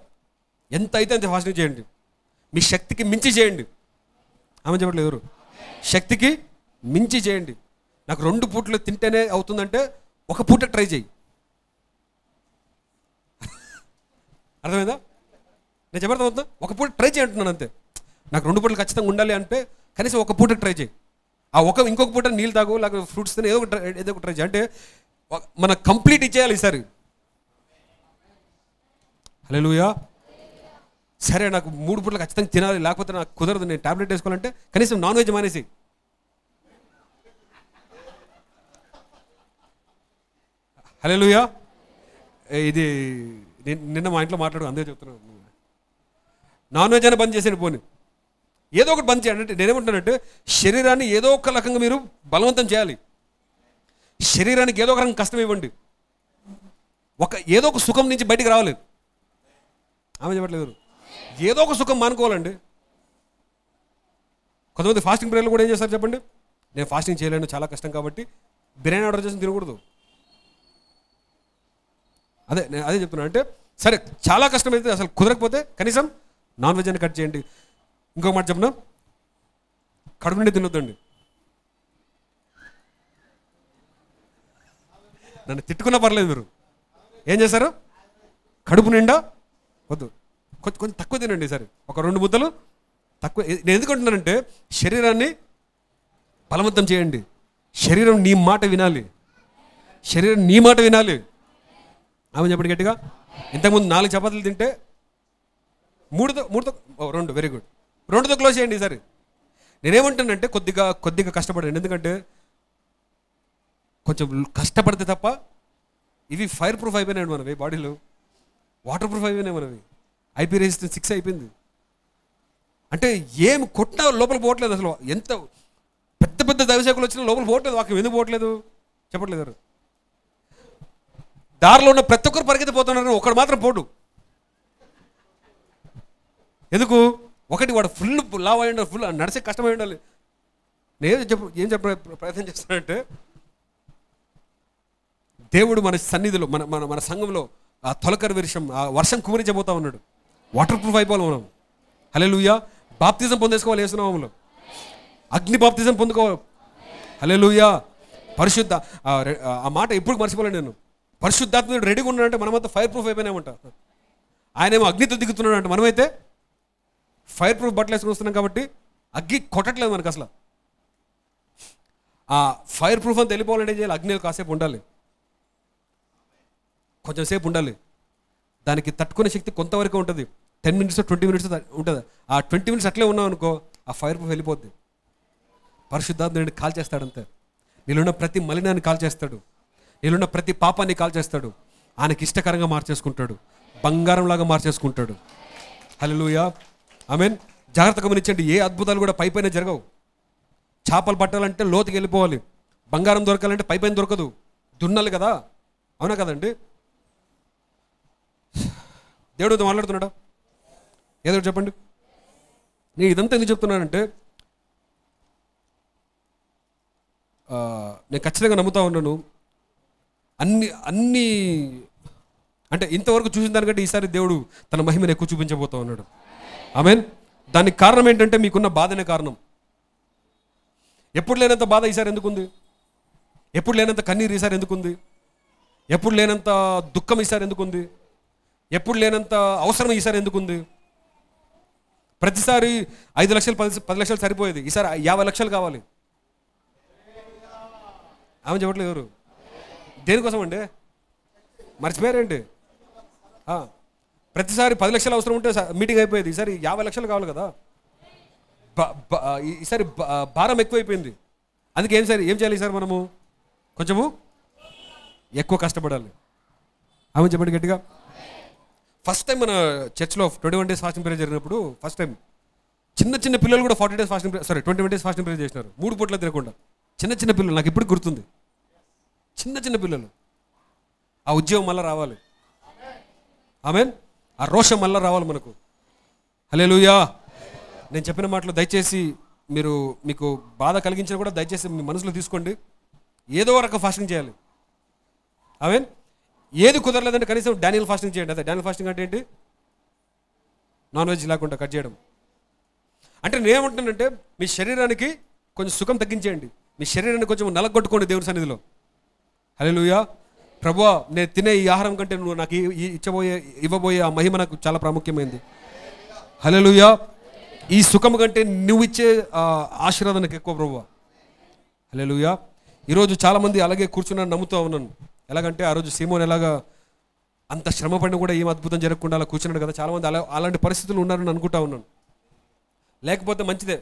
ఎంత అయితే అంత ఫాస్టింగ్ చేయండి. మీ శక్తికి మించి చేయండి. ఆమె చెప్పట్లేదు ఎవరు? శక్తికి మించి చేయండి. నాకు 2 పూటలు తింటేనే అవుతుందంటే 1 పూట ట్రై చేయి. అర్థమైందా? నేను చెప్పడం అవుతుందా? 1 పూట ట్రై చేయి అంటున్నాను అంతే. నాకు 2 పూటలు ఖచ్చితంగా ఉండాలి అంటే కనీసం 1 పూట ట్రై చేయి. ఇంకొక పూట నీళ్ళు తాగు, లేకపోతే ఫ్రూట్స్ తిని ఏదో ఒక ట్రై చేయి. అంటే మన కంప్లీట్ ఇచ్చేయాలి ఈసారి. హల్లెలూయా. సరే నాకు 3 పూటలు ఖచ్చితంగా తినాలి, లేకపోతే నాకు కుదరదు, నేను టాబ్లెట్ వేసుకోవాలంటే కనీసం నాన్ వెజ్ మానేసి. హల్లెలూయా. ఇది నిన్న మా ఇంట్లో మాట్లాడు అందుకే చెప్తున్నాను. నాన్ వెజ్ అయినా బంద్ చేసేది పోనీ, ఏదో ఒకటి బంద్ చేయండి. అంటే నేనేమంటున్నానంటే శరీరాన్ని ఏదో ఒక రకంగా మీరు బలవంతం చేయాలి. శరీరానికి ఏదో ఒక రకంగా కష్టం ఇవ్వండి. ఏదో ఒక సుఖం నుంచి బయటికి రావాలి. ఆమె చెప్పట్లేదు, ఏదో ఒక సుఖం మానుకోవాలండి. కొంతమంది ఫాస్టింగ్ ప్రేయర్లు కూడా ఏం చేస్తారు చెప్పండి? నేను ఫాస్టింగ్ చేయలేను, చాలా కష్టం కాబట్టి బిర్యానీ ఆర్డర్ చేసి తినకూడదు. నేను అదే చెప్తున్నాను. అంటే సరే చాలా కష్టమైతే అసలు కుదరకపోతే కనీసం నాన్ వెజ్ అని కట్ చేయండి. ఇంకొక మాట చెప్పిన, కడుపు నిండి తినొద్దండి. నన్ను తిట్టుకున్నా పర్లేదు, మీరు ఏం చేశారు? కడుపు నిండా వద్దు, కొంచెం తక్కువ తినండి సరే, ఒక 2 ముద్దలు తక్కువ. నేను ఎందుకంటున్నానంటే శరీరాన్ని బలవంతం చేయండి. శరీరం నీ మాట వినాలి, శరీరం నీ మాట వినాలి. ఆమె చెప్పండి గట్టిగా. ఇంతకుముందు 4 చపాతీలు తింటే 3తో 2 వెరీ గుడ్, 2తో క్లోజ్ చేయండి ఈసారి. నేనేమంటానంటే కొద్దిగా కష్టపడండి. ఎందుకంటే కొంచెం కష్టపడితే తప్ప ఇవి ఫైర్ ప్రూఫ్ అయిపోయినాయి మనవి, బాడీలో వాటర్ ప్రూఫ్ అయిపోయినాయి మనవి. IP రెసిస్టెన్స్ 6 అయిపోయింది. అంటే ఏం కొట్టినా లోపల పోవట్లేదు. అసలు ఎంత పెద్ద పెద్ద దైవసేవకులు వచ్చినా లోపల పోవట్లేదు. వాక్యం ఎందుకు పోవట్లేదు చెప్పట్లేదు. దారిలో ఉన్న ప్రతి ఒక్కరు పరిగెత్తిపోతున్నారు, ఒకడు మాత్రం పోడు. ఎందుకు? ఒకటి వాడు ఫుల్ లావ్ అయి ఉండాలి, ఫుల్ నడిచే కష్టమై ఉండాలి. నేను ఏం చెప్ప ప్రయత్నం చేస్తానంటే దేవుడు మన సన్నిధిలో మన సంఘంలో ఆ తొలకరి వర్షం కుమరించబోతా ఉన్నాడు. వాటర్ ప్రూఫ్ అయిపోవాలి మనం. హల్లెలూయా. బాప్తిజం పొందేసుకోవాలి యేసునామములో, అగ్ని బాప్తిజం పొందుకోవాలి. హల్లెలూయా. పరిశుద్ధ ఆ మాట ఎప్పుడు మర్చిపోలేను నేను. పరిశుద్ధాత్ముడు రెడీగా ఉన్నాడంటే మనమంతా ఫైర్ ప్రూఫ్ అయిపోయినామంట. ఆయనేమో అగ్నితో దిగుతున్నాడంట, మనమైతే ఫైర్ ప్రూఫ్ బట్టలు వేసుకుని వస్తున్నాం కాబట్టి అగ్గి కొట్టట్లేదు మనకు అసలు. ఆ ఫైర్ ప్రూఫ్ అంతా వెళ్ళిపోవాలంటే ఏం చేయాలి? అగ్నిలో కాసేపు ఉండాలి, కొంచెం సేపు ఉండాలి. దానికి తట్టుకునే శక్తి కొంతవరకు ఉంటుంది. 10 minutes 20 minutes ఉంటుంది. ఆ 20 minutes అట్లే ఉన్నాం అనుకో, ఆ ఫైర్ ప్రూఫ్ వెళ్ళిపోద్ది. పరిశుద్ధాత్ముడు కాల్ చేస్తాడంతే. నీళ్ళున్న ప్రతి మలినాన్ని కాల్ చేస్తాడు, నీళ్ళున్న ప్రతి పాపాన్ని కాల్ చేస్తాడు. ఆయనకి ఇష్టకరంగా మార్చేసుకుంటాడు, బంగారంలాగా మార్చేసుకుంటాడు. హల్లెలూయా. ఆమేన్. జాగ్రత్తగా గమనించండి, ఏ అద్భుతాలు కూడా పైపైన జరగవు. చేపలు పట్టాలంటే లోతుకి వెళ్ళిపోవాలి, బంగారం దొరకాలంటే పైపైన దొరకదు, దున్నాలి కదా. అవునా కదండి? దేవుడితో మాట్లాడుతున్నాడా? ఏదో చెప్పండి. నేను ఇదంతా ఎందుకు చెప్తున్నానంటే నేను ఖచ్చితంగా నమ్ముతా ఉన్నాను, అన్ని అంటే ఇంతవరకు చూసిన దానికంటే ఈసారి దేవుడు తన మహిమను ఎక్కువ చూపించబోతా ఉన్నాడు. ఆమేన్. దానికి కారణం ఏంటంటే మీకున్న బాధనే కారణం. ఎప్పుడు లేనంత బాధ ఈసారి ఎందుకుంది? ఎప్పుడు లేనంత కన్నీరు ఈసారి ఎందుకుంది? ఎప్పుడు లేనంత దుఃఖం ఈసారి ఎందుకుంది? ఎప్పుడు లేనంత అవసరం ఈసారి ఎందుకుంది? ప్రతిసారి 5 లక్షలు 10 లక్షలు సరిపోయేది, ఈసారి 50 లక్షలు కావాలి. ఆమె చెప్పట్లేదు ఎవరు? దేనికోసం అండి? మర్చిపోయారేంటి? ప్రతిసారి 10 లక్షలు అవసరం ఉంటే మీటింగ్ అయిపోయేది, ఈసారి 50 లక్షలు కావాలి కదా. ఈసారి భారం ఎక్కువైపోయింది. అందుకే ఏం చేయాలి ఈసారి? మనము కొంచెము ఎక్కువ కష్టపడాలి. ఆమె చెప్పండి గట్టిగా. ఫస్ట్ టైం మన చర్చ్లో 21 days ఫాస్టింగ్ ప్రేయర్ జరిగినప్పుడు ఫస్ట్ టైం చిన్న పిల్లలు కూడా 40 days fasting 21 days fasting prayer చేసినారు, 3 పూట్ల తినకుండా. చిన్న పిల్లలు, నాకు ఇప్పుడు గుర్తుంది, చిన్న పిల్లలు. ఆ ఉద్యోగం మళ్ళీ రావాలి. ఆమేన్. ఆ రోషం మళ్ళీ రావాలి మనకు. హల్లెలూయా. నేను చెప్పిన మాటలు దయచేసి మీకు బాధ కలిగించినా కూడా దయచేసి మీ మనసులో తీసుకోండి. ఏదో రకం ఫాస్టింగ్ చేయాలి. ఆమేన్. ఏది కుదరలేదంటే కనీసం డానియల్ ఫాస్టింగ్ చేయండి. అదే డానియల్ ఫాస్టింగ్ అంటే ఏంటి? నాన్ వెజ్ లేకుండా కట్ చేయడం. అంటే నేనేమంటున్నానంటే మీ శరీరానికి కొంచెం సుఖం తగ్గించేయండి, మీ శరీరాన్ని కొంచెం నలగొట్టుకోండి దేవుని సన్నిధిలో. హల్లెలూయా. ప్రభువా, నేను తినే ఈ ఆహారం కంటే నువ్వు నాకు ఇవ్వబోయే ఆ మహిమ నాకు చాలా ప్రాముఖ్యమైంది. హల్లెలూయా. ఈ సుఖం కంటే నువ్వు ఇచ్చే ఆశీర్వాదం నాకు ఎక్కువ ప్రభువా. హల్లెలూయా. ఈరోజు చాలామంది అలాగే కూర్చున్నాను నమ్ముతూ ఉన్నాను. ఎలాగంటే ఆ రోజు సీమోన్ ఎలాగా అంత శ్రమ పడిన కూడా ఏం అద్భుతం జరగకుండా అలా కూర్చున్నాడు కదా. చాలామంది అలాంటి పరిస్థితులు ఉన్నారని అనుకుంటా ఉన్నాను. లేకపోతే మంచిదే,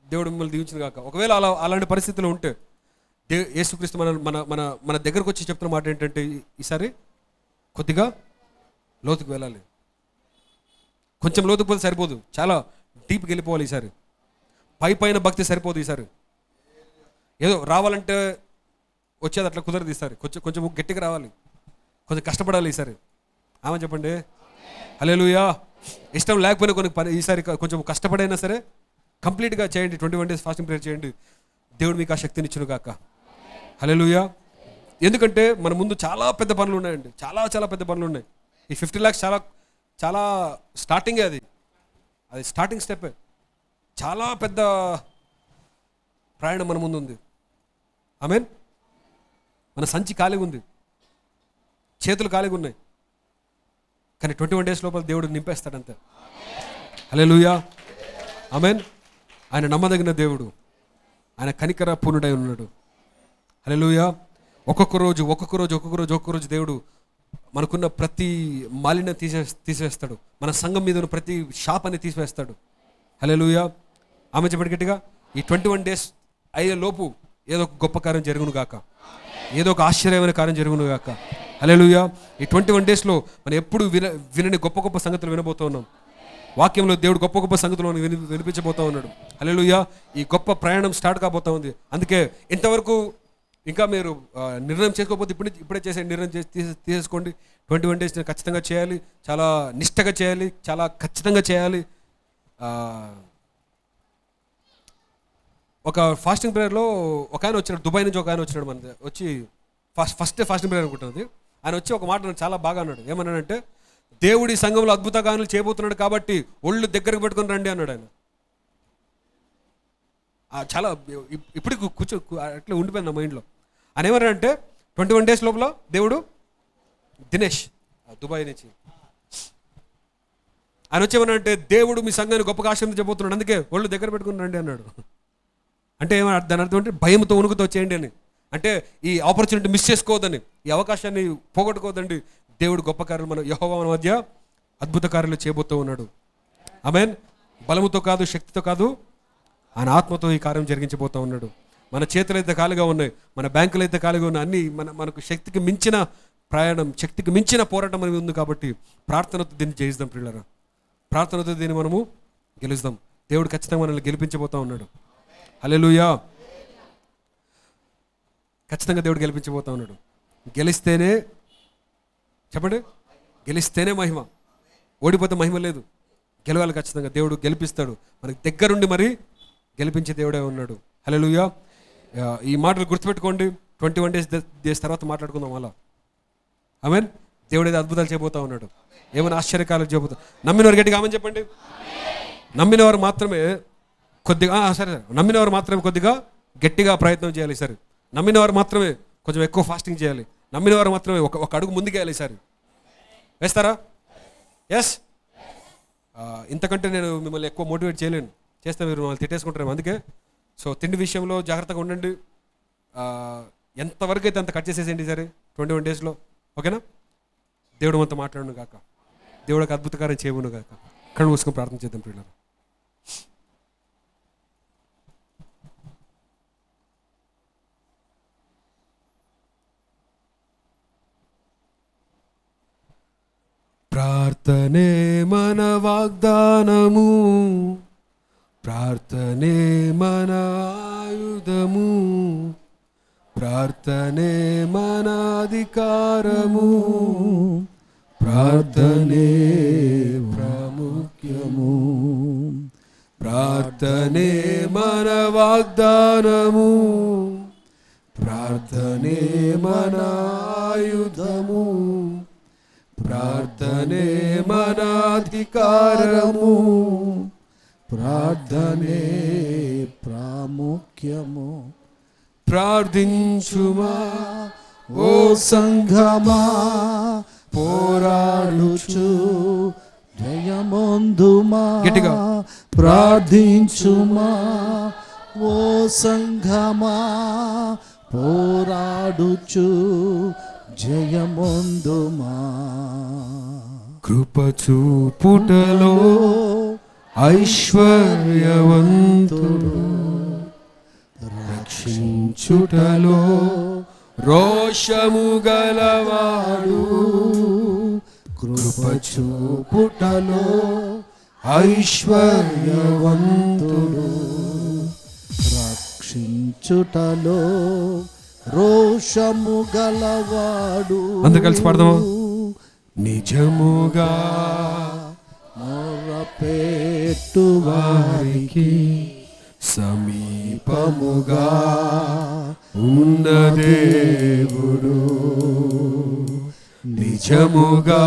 దేవుడు మిమ్మల్ని దీవించిన కాక. ఒకవేళ అలాంటి పరిస్థితులు ఉంటే యేసుక్రీస్తు మన దగ్గరకు వచ్చి చెప్తున్న మాట ఏంటంటే ఈసారి కొద్దిగా లోతుకు వెళ్ళాలి. కొంచెం లోతుకు పోతే సరిపోదు, చాలా డీప్కి వెళ్ళిపోవాలి ఈసారి. పైన భక్తి సరిపోదు ఈసారి. ఏదో రావాలంటే వచ్చేది అట్లా కుదరదు ఈసారి. కొంచెం గట్టిగా రావాలి, కొంచెం కష్టపడాలి ఈసారి. ఆమె చెప్పండి. హల్లెలూయా. ఇష్టం లేకపోయినా ఈసారి కొంచెం కష్టపడైనా సరే కంప్లీట్గా చేయండి. 21 days ఫాస్టింగ్ ప్రేయర్ చేయండి. దేవుడు మీకు ఆ శక్తిని ఇచ్చును గాక. హల్లెలూయా. ఎందుకంటే మన ముందు చాలా పెద్ద పనులు ఉన్నాయండి, చాలా పెద్ద పనులు ఉన్నాయి. ఈ 50 lakhs చాలా స్టార్టింగే, అది స్టార్టింగ్ స్టెప్పే. చాలా పెద్ద ప్రయాణం మన ముందు ఉంది. ఆమేన్. మన సంచి ఖాళీగా ఉంది, చేతులు ఖాళీగా ఉన్నాయి, కానీ 21 days లోపల దేవుడు నింపేస్తాడంతే. హల్లెలూయా. ఆమేన్. ఆయన నమ్మదగిన దేవుడు, ఆయన కనికర పూర్ణుడై ఉన్నాడు. హల్లెలూయా. ఒక్కొక్క రోజు దేవుడు మనకున్న ప్రతి మాలిన్యం తీసివేస్తాడు. మన సంఘం మీద ఉన్న ప్రతి శాపాన్ని తీసివేస్తాడు. హల్లెలూయా. ఆమె చెప్పండి గట్టిగా. ఈ 21 days అయ్యే లోపు ఏదో ఒక గొప్ప కార్యం జరుగును గాక, ఏదో ఒక ఆశ్చర్యమైన కార్యం జరుగును గాక. హల్లెలూయా. ఈ 21 days మనం ఎప్పుడు వినని గొప్ప సంగతులు వినబోతూ ఉన్నాం. వాక్యంలో దేవుడు గొప్ప సంగతులు వినిపించబోతూ ఉన్నాడు. హల్లెలూయా. ఈ గొప్ప ప్రయాణం స్టార్ట్ కాబోతా ఉంది. అందుకే ఇంతవరకు ఇంకా మీరు నిర్ణయం చేసుకోకపోతే ఇప్పుడే చేసే నిర్ణయం తీసేసుకోండి. 21 days ఖచ్చితంగా చేయాలి, చాలా నిష్టగా చేయాలి, చాలా ఖచ్చితంగా చేయాలి. ఒక ఫాస్టింగ్ ప్రేయర్లో ఒక ఆయన వచ్చినాడు, దుబాయ్ నుంచి ఒక ఆయన వచ్చినాడు. మన వచ్చి ఫస్ట్ ఫాస్టింగ్ ప్రేయర్ అనుకుంటున్నది. ఆయన వచ్చి ఒక మాట చాలా బాగా అన్నాడు. ఏమన్నాడంటే, దేవుడి సంఘంలో అద్భుత కార్యాలు చేయబోతున్నాడు కాబట్టి ఒళ్ళు దగ్గరకు పెట్టుకొని రండి అన్నాడు ఆయన. చాలా ఇప్పటికి అట్లా ఉండిపోయింది నా మైండ్లో. ఆయన ఏమన్నాడంటే 21 days లోపల దేవుడు దినేష్ దుబాయ్ నుంచి ఆయన వచ్చేమన్నాడంటే, దేవుడు మీ సంఘాన్ని గొప్పగా ఆశీర్వదించబోతున్నాడు, అందుకే ఒళ్ళు దగ్గర పెట్టుకుని రండి అన్నాడు. అంటే దాని అర్థం అంటే భయంతో వణుకుతో చేయండి అని. అంటే ఈ ఆపర్చునిటీ మిస్ చేసుకోవద్దని, ఈ అవకాశాన్ని పోగొట్టుకోవద్దండి. దేవుడు గొప్ప కార్యాలు మన యెహోవా మన మధ్య అద్భుత కార్యాలు చేయబోతూ ఉన్నాడు. ఆమేన్. బలముతో కాదు, శక్తితో కాదు, ఆయన ఆత్మతో ఈ కార్యం జరిగించబోతూ ఉన్నాడు. మన చేతులు అయితే ఖాళీగా ఉన్నాయి, మన బ్యాంకులు అయితే ఖాళీగా ఉన్నాయి. అన్నీ మనకు శక్తికి మించిన ప్రయాణం, శక్తికి మించిన పోరాటం అనేది ఉంది. కాబట్టి ప్రార్థనతో దీన్ని జయిద్దాం ప్రియులారా. ప్రార్థనతో దీన్ని మనము గెలుద్దాం. దేవుడు ఖచ్చితంగా మనల్ని గెలిపించబోతూ ఉన్నాడు. హల్లెలూయా. ఖచ్చితంగా దేవుడు గెలిపించబోతూ ఉన్నాడు. గెలిస్తేనే చెప్పండి, గెలిస్తేనే మహిమ. ఓడిపోతే మహిమ లేదు. గెలవాలి ఖచ్చితంగా. దేవుడు గెలిపిస్తాడు. మనకి దగ్గరుండి మరి గెలిపించే దేవుడే ఉన్నాడు. హల్లెలూయా. ఈ మాటలు గుర్తుపెట్టుకోండి. 21 డేస్ తర్వాత మాట్లాడుకుందాం అలా. ఆమేన్. దేవుడు ఏదో అద్భుతాలు చేయబోతా ఉన్నాడు, ఏమైనా ఆశ్చర్యకాలు చేయబోతా. నమ్మినవారు గట్టిగా ఆమేన్ చెప్పండి. నమ్మినవారు మాత్రమే కొద్దిగా సరే నమ్మినవారు మాత్రమే కొద్దిగా గట్టిగా ప్రయత్నం చేయాలి సరే. నమ్మినవారు మాత్రమే కొంచెం ఎక్కువ ఫాస్టింగ్ చేయాలి. నమ్మినవారు మాత్రమే ఒక అడుగు ముందుకేయాలి సరే. వేస్తారా? ఎస్. ఇంతకంటే నేను మిమ్మల్ని ఎక్కువ మోటివేట్ చేయలేను, చేస్తే మీరు మిమ్మల్ని తిట్టేసుకుంటారేమో. అందుకే సో తిండి విషయంలో జాగ్రత్తగా ఉండండి. ఎంతవరకు అయితే అంత కట్ చేసేసేయండి సరే 21 డేస్లో. ఓకేనా? దేవుడు మనతో మాట్లాడును గాక, దేవుడికి అద్భుతకారం చేయవును గాక. కళ్ళు మూసుకొని ప్రార్థన చేద్దాం పిల్లలు. ప్రార్థనే మన వాగ్దానము, ప్రార్థనే మన ఆయుధము, ప్రార్థనే మన అధికారము, ప్రార్థనే ప్రాముఖ్యము. ప్రార్థనే మన వాగ్దానము, ప్రార్థనే మన ఆయుధము, ప్రార్థనే మన అధికారము, ప్రార్థనే ప్రాముఖ్యము. ప్రార్థించుమా ఓ సంఘమా, పోరాడుచు జయమొందుమా. గట్టిగా ప్రార్థించుమా ఓ సంఘమా, పోరాడుచు జయమొందుమా. కృప చూపుటలో ఐశ్వర్యవంతుడు, రక్షించుటలో రోషము గలవాడు. కృప చూపుటలో ఐశ్వర్యవంతుడు, రక్షించుటలో రోషము గలవాడు. అందరు కలిసి పాడదామా? నిజముగా మొరపెట్టు వారికి సమీపముగా ఉన్న దేవుడు, నిజముగా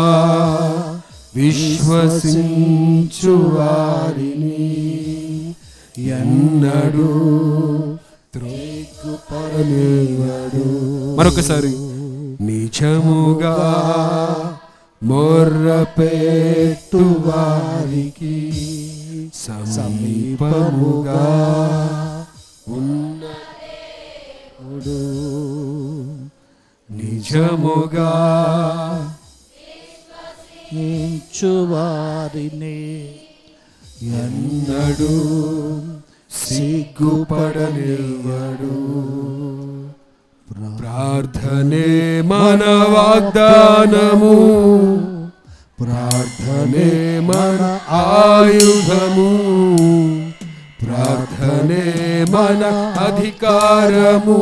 విశ్వసించు వారిని ఎన్నడూ త్రోసిపుచ్చుకొననివ్వడు. మరొకసారి నిజముగా మొర్రపెట్టు వారికి సమీపముగా ఉన్న దేవుడు, నిజముగా విశ్వసించు వారిని ఎన్నడూ సిగ్గుపడనివ్వడు. ప్రార్థనే మన వాగ్దానము, ప్రార్థనే మన ఆయుధము, ప్రార్థనే మన అధికారము,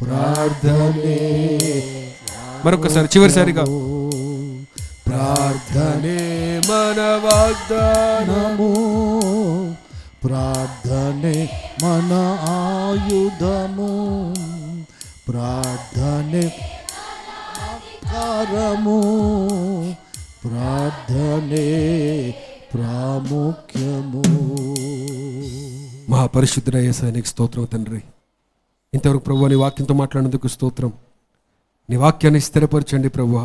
ప్రార్థనే. మరొకసారి చివరిసారిగా ప్రార్థనే మన వాగ్దానము, ప్రార్థనే మన ఆయుధము, ప్రార్థనే అధికారము, ప్రార్థనే ప్రాముఖ్యము. మహాపరిశుద్ధుడైన యేసయ్యా స్తోత్రం తండ్రి. ఇంతవరకు ప్రభువా నీ వాక్యంతో మాట్లాడినందుకు స్తోత్రం. నీ వాక్యాన్ని స్థిరపరచండి ప్రభువా.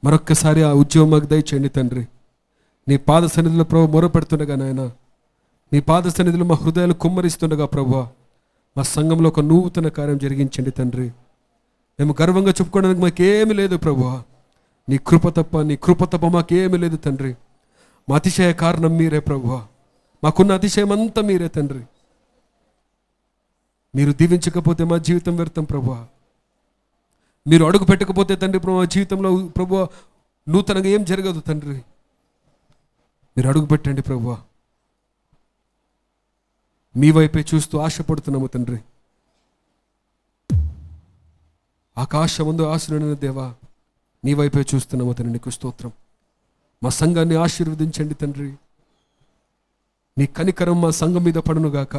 మరొక్కసారి ఆ ఉద్యోగం మాకు దయచేయండి తండ్రి. నీ పాద సన్నిధిలో ప్రభు మొరపెడుతుండగా నాయన, నీ పాద సన్నిధిలో మా హృదయాలు కుమ్మరిస్తుండగా ప్రభువా మా సంఘంలో ఒక నూతన కార్యం జరిగించండి తండ్రి. మేము గర్వంగా చెప్పుకోవడానికి మాకేమీ లేదు ప్రభువా, నీ కృప తప్ప మాకేమీ లేదు తండ్రి. మా అతిశయ కారణం మీరే ప్రభువా, మాకున్న అతిశయం అంతా మీరే తండ్రి. మీరు దీవించకపోతే మా జీవితం వ్యర్థం ప్రభువా. మీరు అడుగు పెట్టకపోతే తండ్రి ప్రభు మా జీవితంలో ప్రభువా నూతనంగా ఏం జరగదు తండ్రి. మీరు అడుగు పెట్టండి ప్రభువా. మీ వైపే చూస్తూ ఆశపడుతున్నాము తండ్రి. ఆకాశం ముందు ఆశీర్వదించిన దేవా, నీ వైపే చూస్తున్నాము తండ్రి. నీకు స్తోత్రం. మా సంఘాన్ని ఆశీర్వదించండి తండ్రి. నీ కనికరం మా సంఘం మీద పడునుగాక.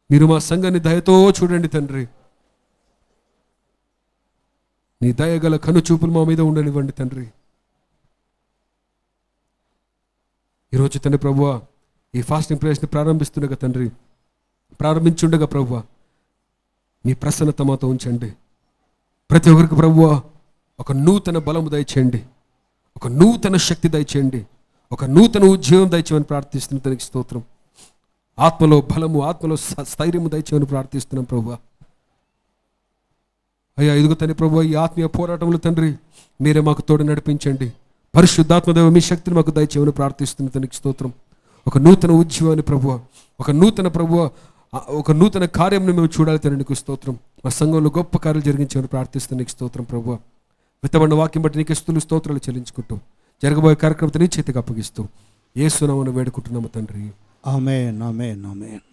మీరు మా సంఘాన్ని దయతో చూడండి తండ్రి. నీ దయగల కనుచూపులు మా మీద ఉండనివ్వండి తండ్రి. ఈరోజు తండ్రి ప్రభువా, ఈ ఫాస్టింగ్ ప్రేయర్స్ని ప్రారంభిస్తుండగా తండ్రి, ప్రారంభించుండగా ప్రభువా, మీ ప్రసన్నత మాతో ఉంచండి. ప్రతి ఒక్కరికి ప్రభువా ఒక నూతన బలము దయచేయండి, ఒక నూతన శక్తి దయచేయండి, ఒక నూతన ఉద్యోగం దయచేయమని ప్రార్థిస్తున్న దానికి స్తోత్రం. ఆత్మలో బలము, ఆత్మలో స్థైర్యము దయచేయమని ప్రార్థిస్తున్నాం ప్రభువా. అయ్యా ఇదిగో తండ్రి ప్రభువా, ఈ ఆత్మీయ పోరాటంలో తండ్రి మీరే మాకు తోడు నడిపించండి. పరిశుద్ధాత్మదేవ మీ శక్తిని మాకు దయచేయమని ప్రార్థిస్తున్న దానికి స్తోత్రం. ఒక నూతన ఉద్యోగాన్ని ప్రభువా, ఒక నూతన ప్రభువా, ఒక నూతన కార్యంని మేము చూడాలి తండ్రి నీకు స్తోత్రం. మా సంఘంలో గొప్ప కార్యాలు జరిగించామని ప్రార్థిస్తున్న నీకు స్తోత్రం ప్రభువా. విత్తబడిన వాక్యం బట్టి నీకు స్తుతులు స్తోత్రాలు చెల్లించుకుంటూ జరగబోయే కార్యక్రమంతో నీ చేతికి అప్పగిస్తూ యేసు నామమున వేడుకుంటున్నాము తండ్రి. ఆమేన్, ఆమేన్, ఆమేన్.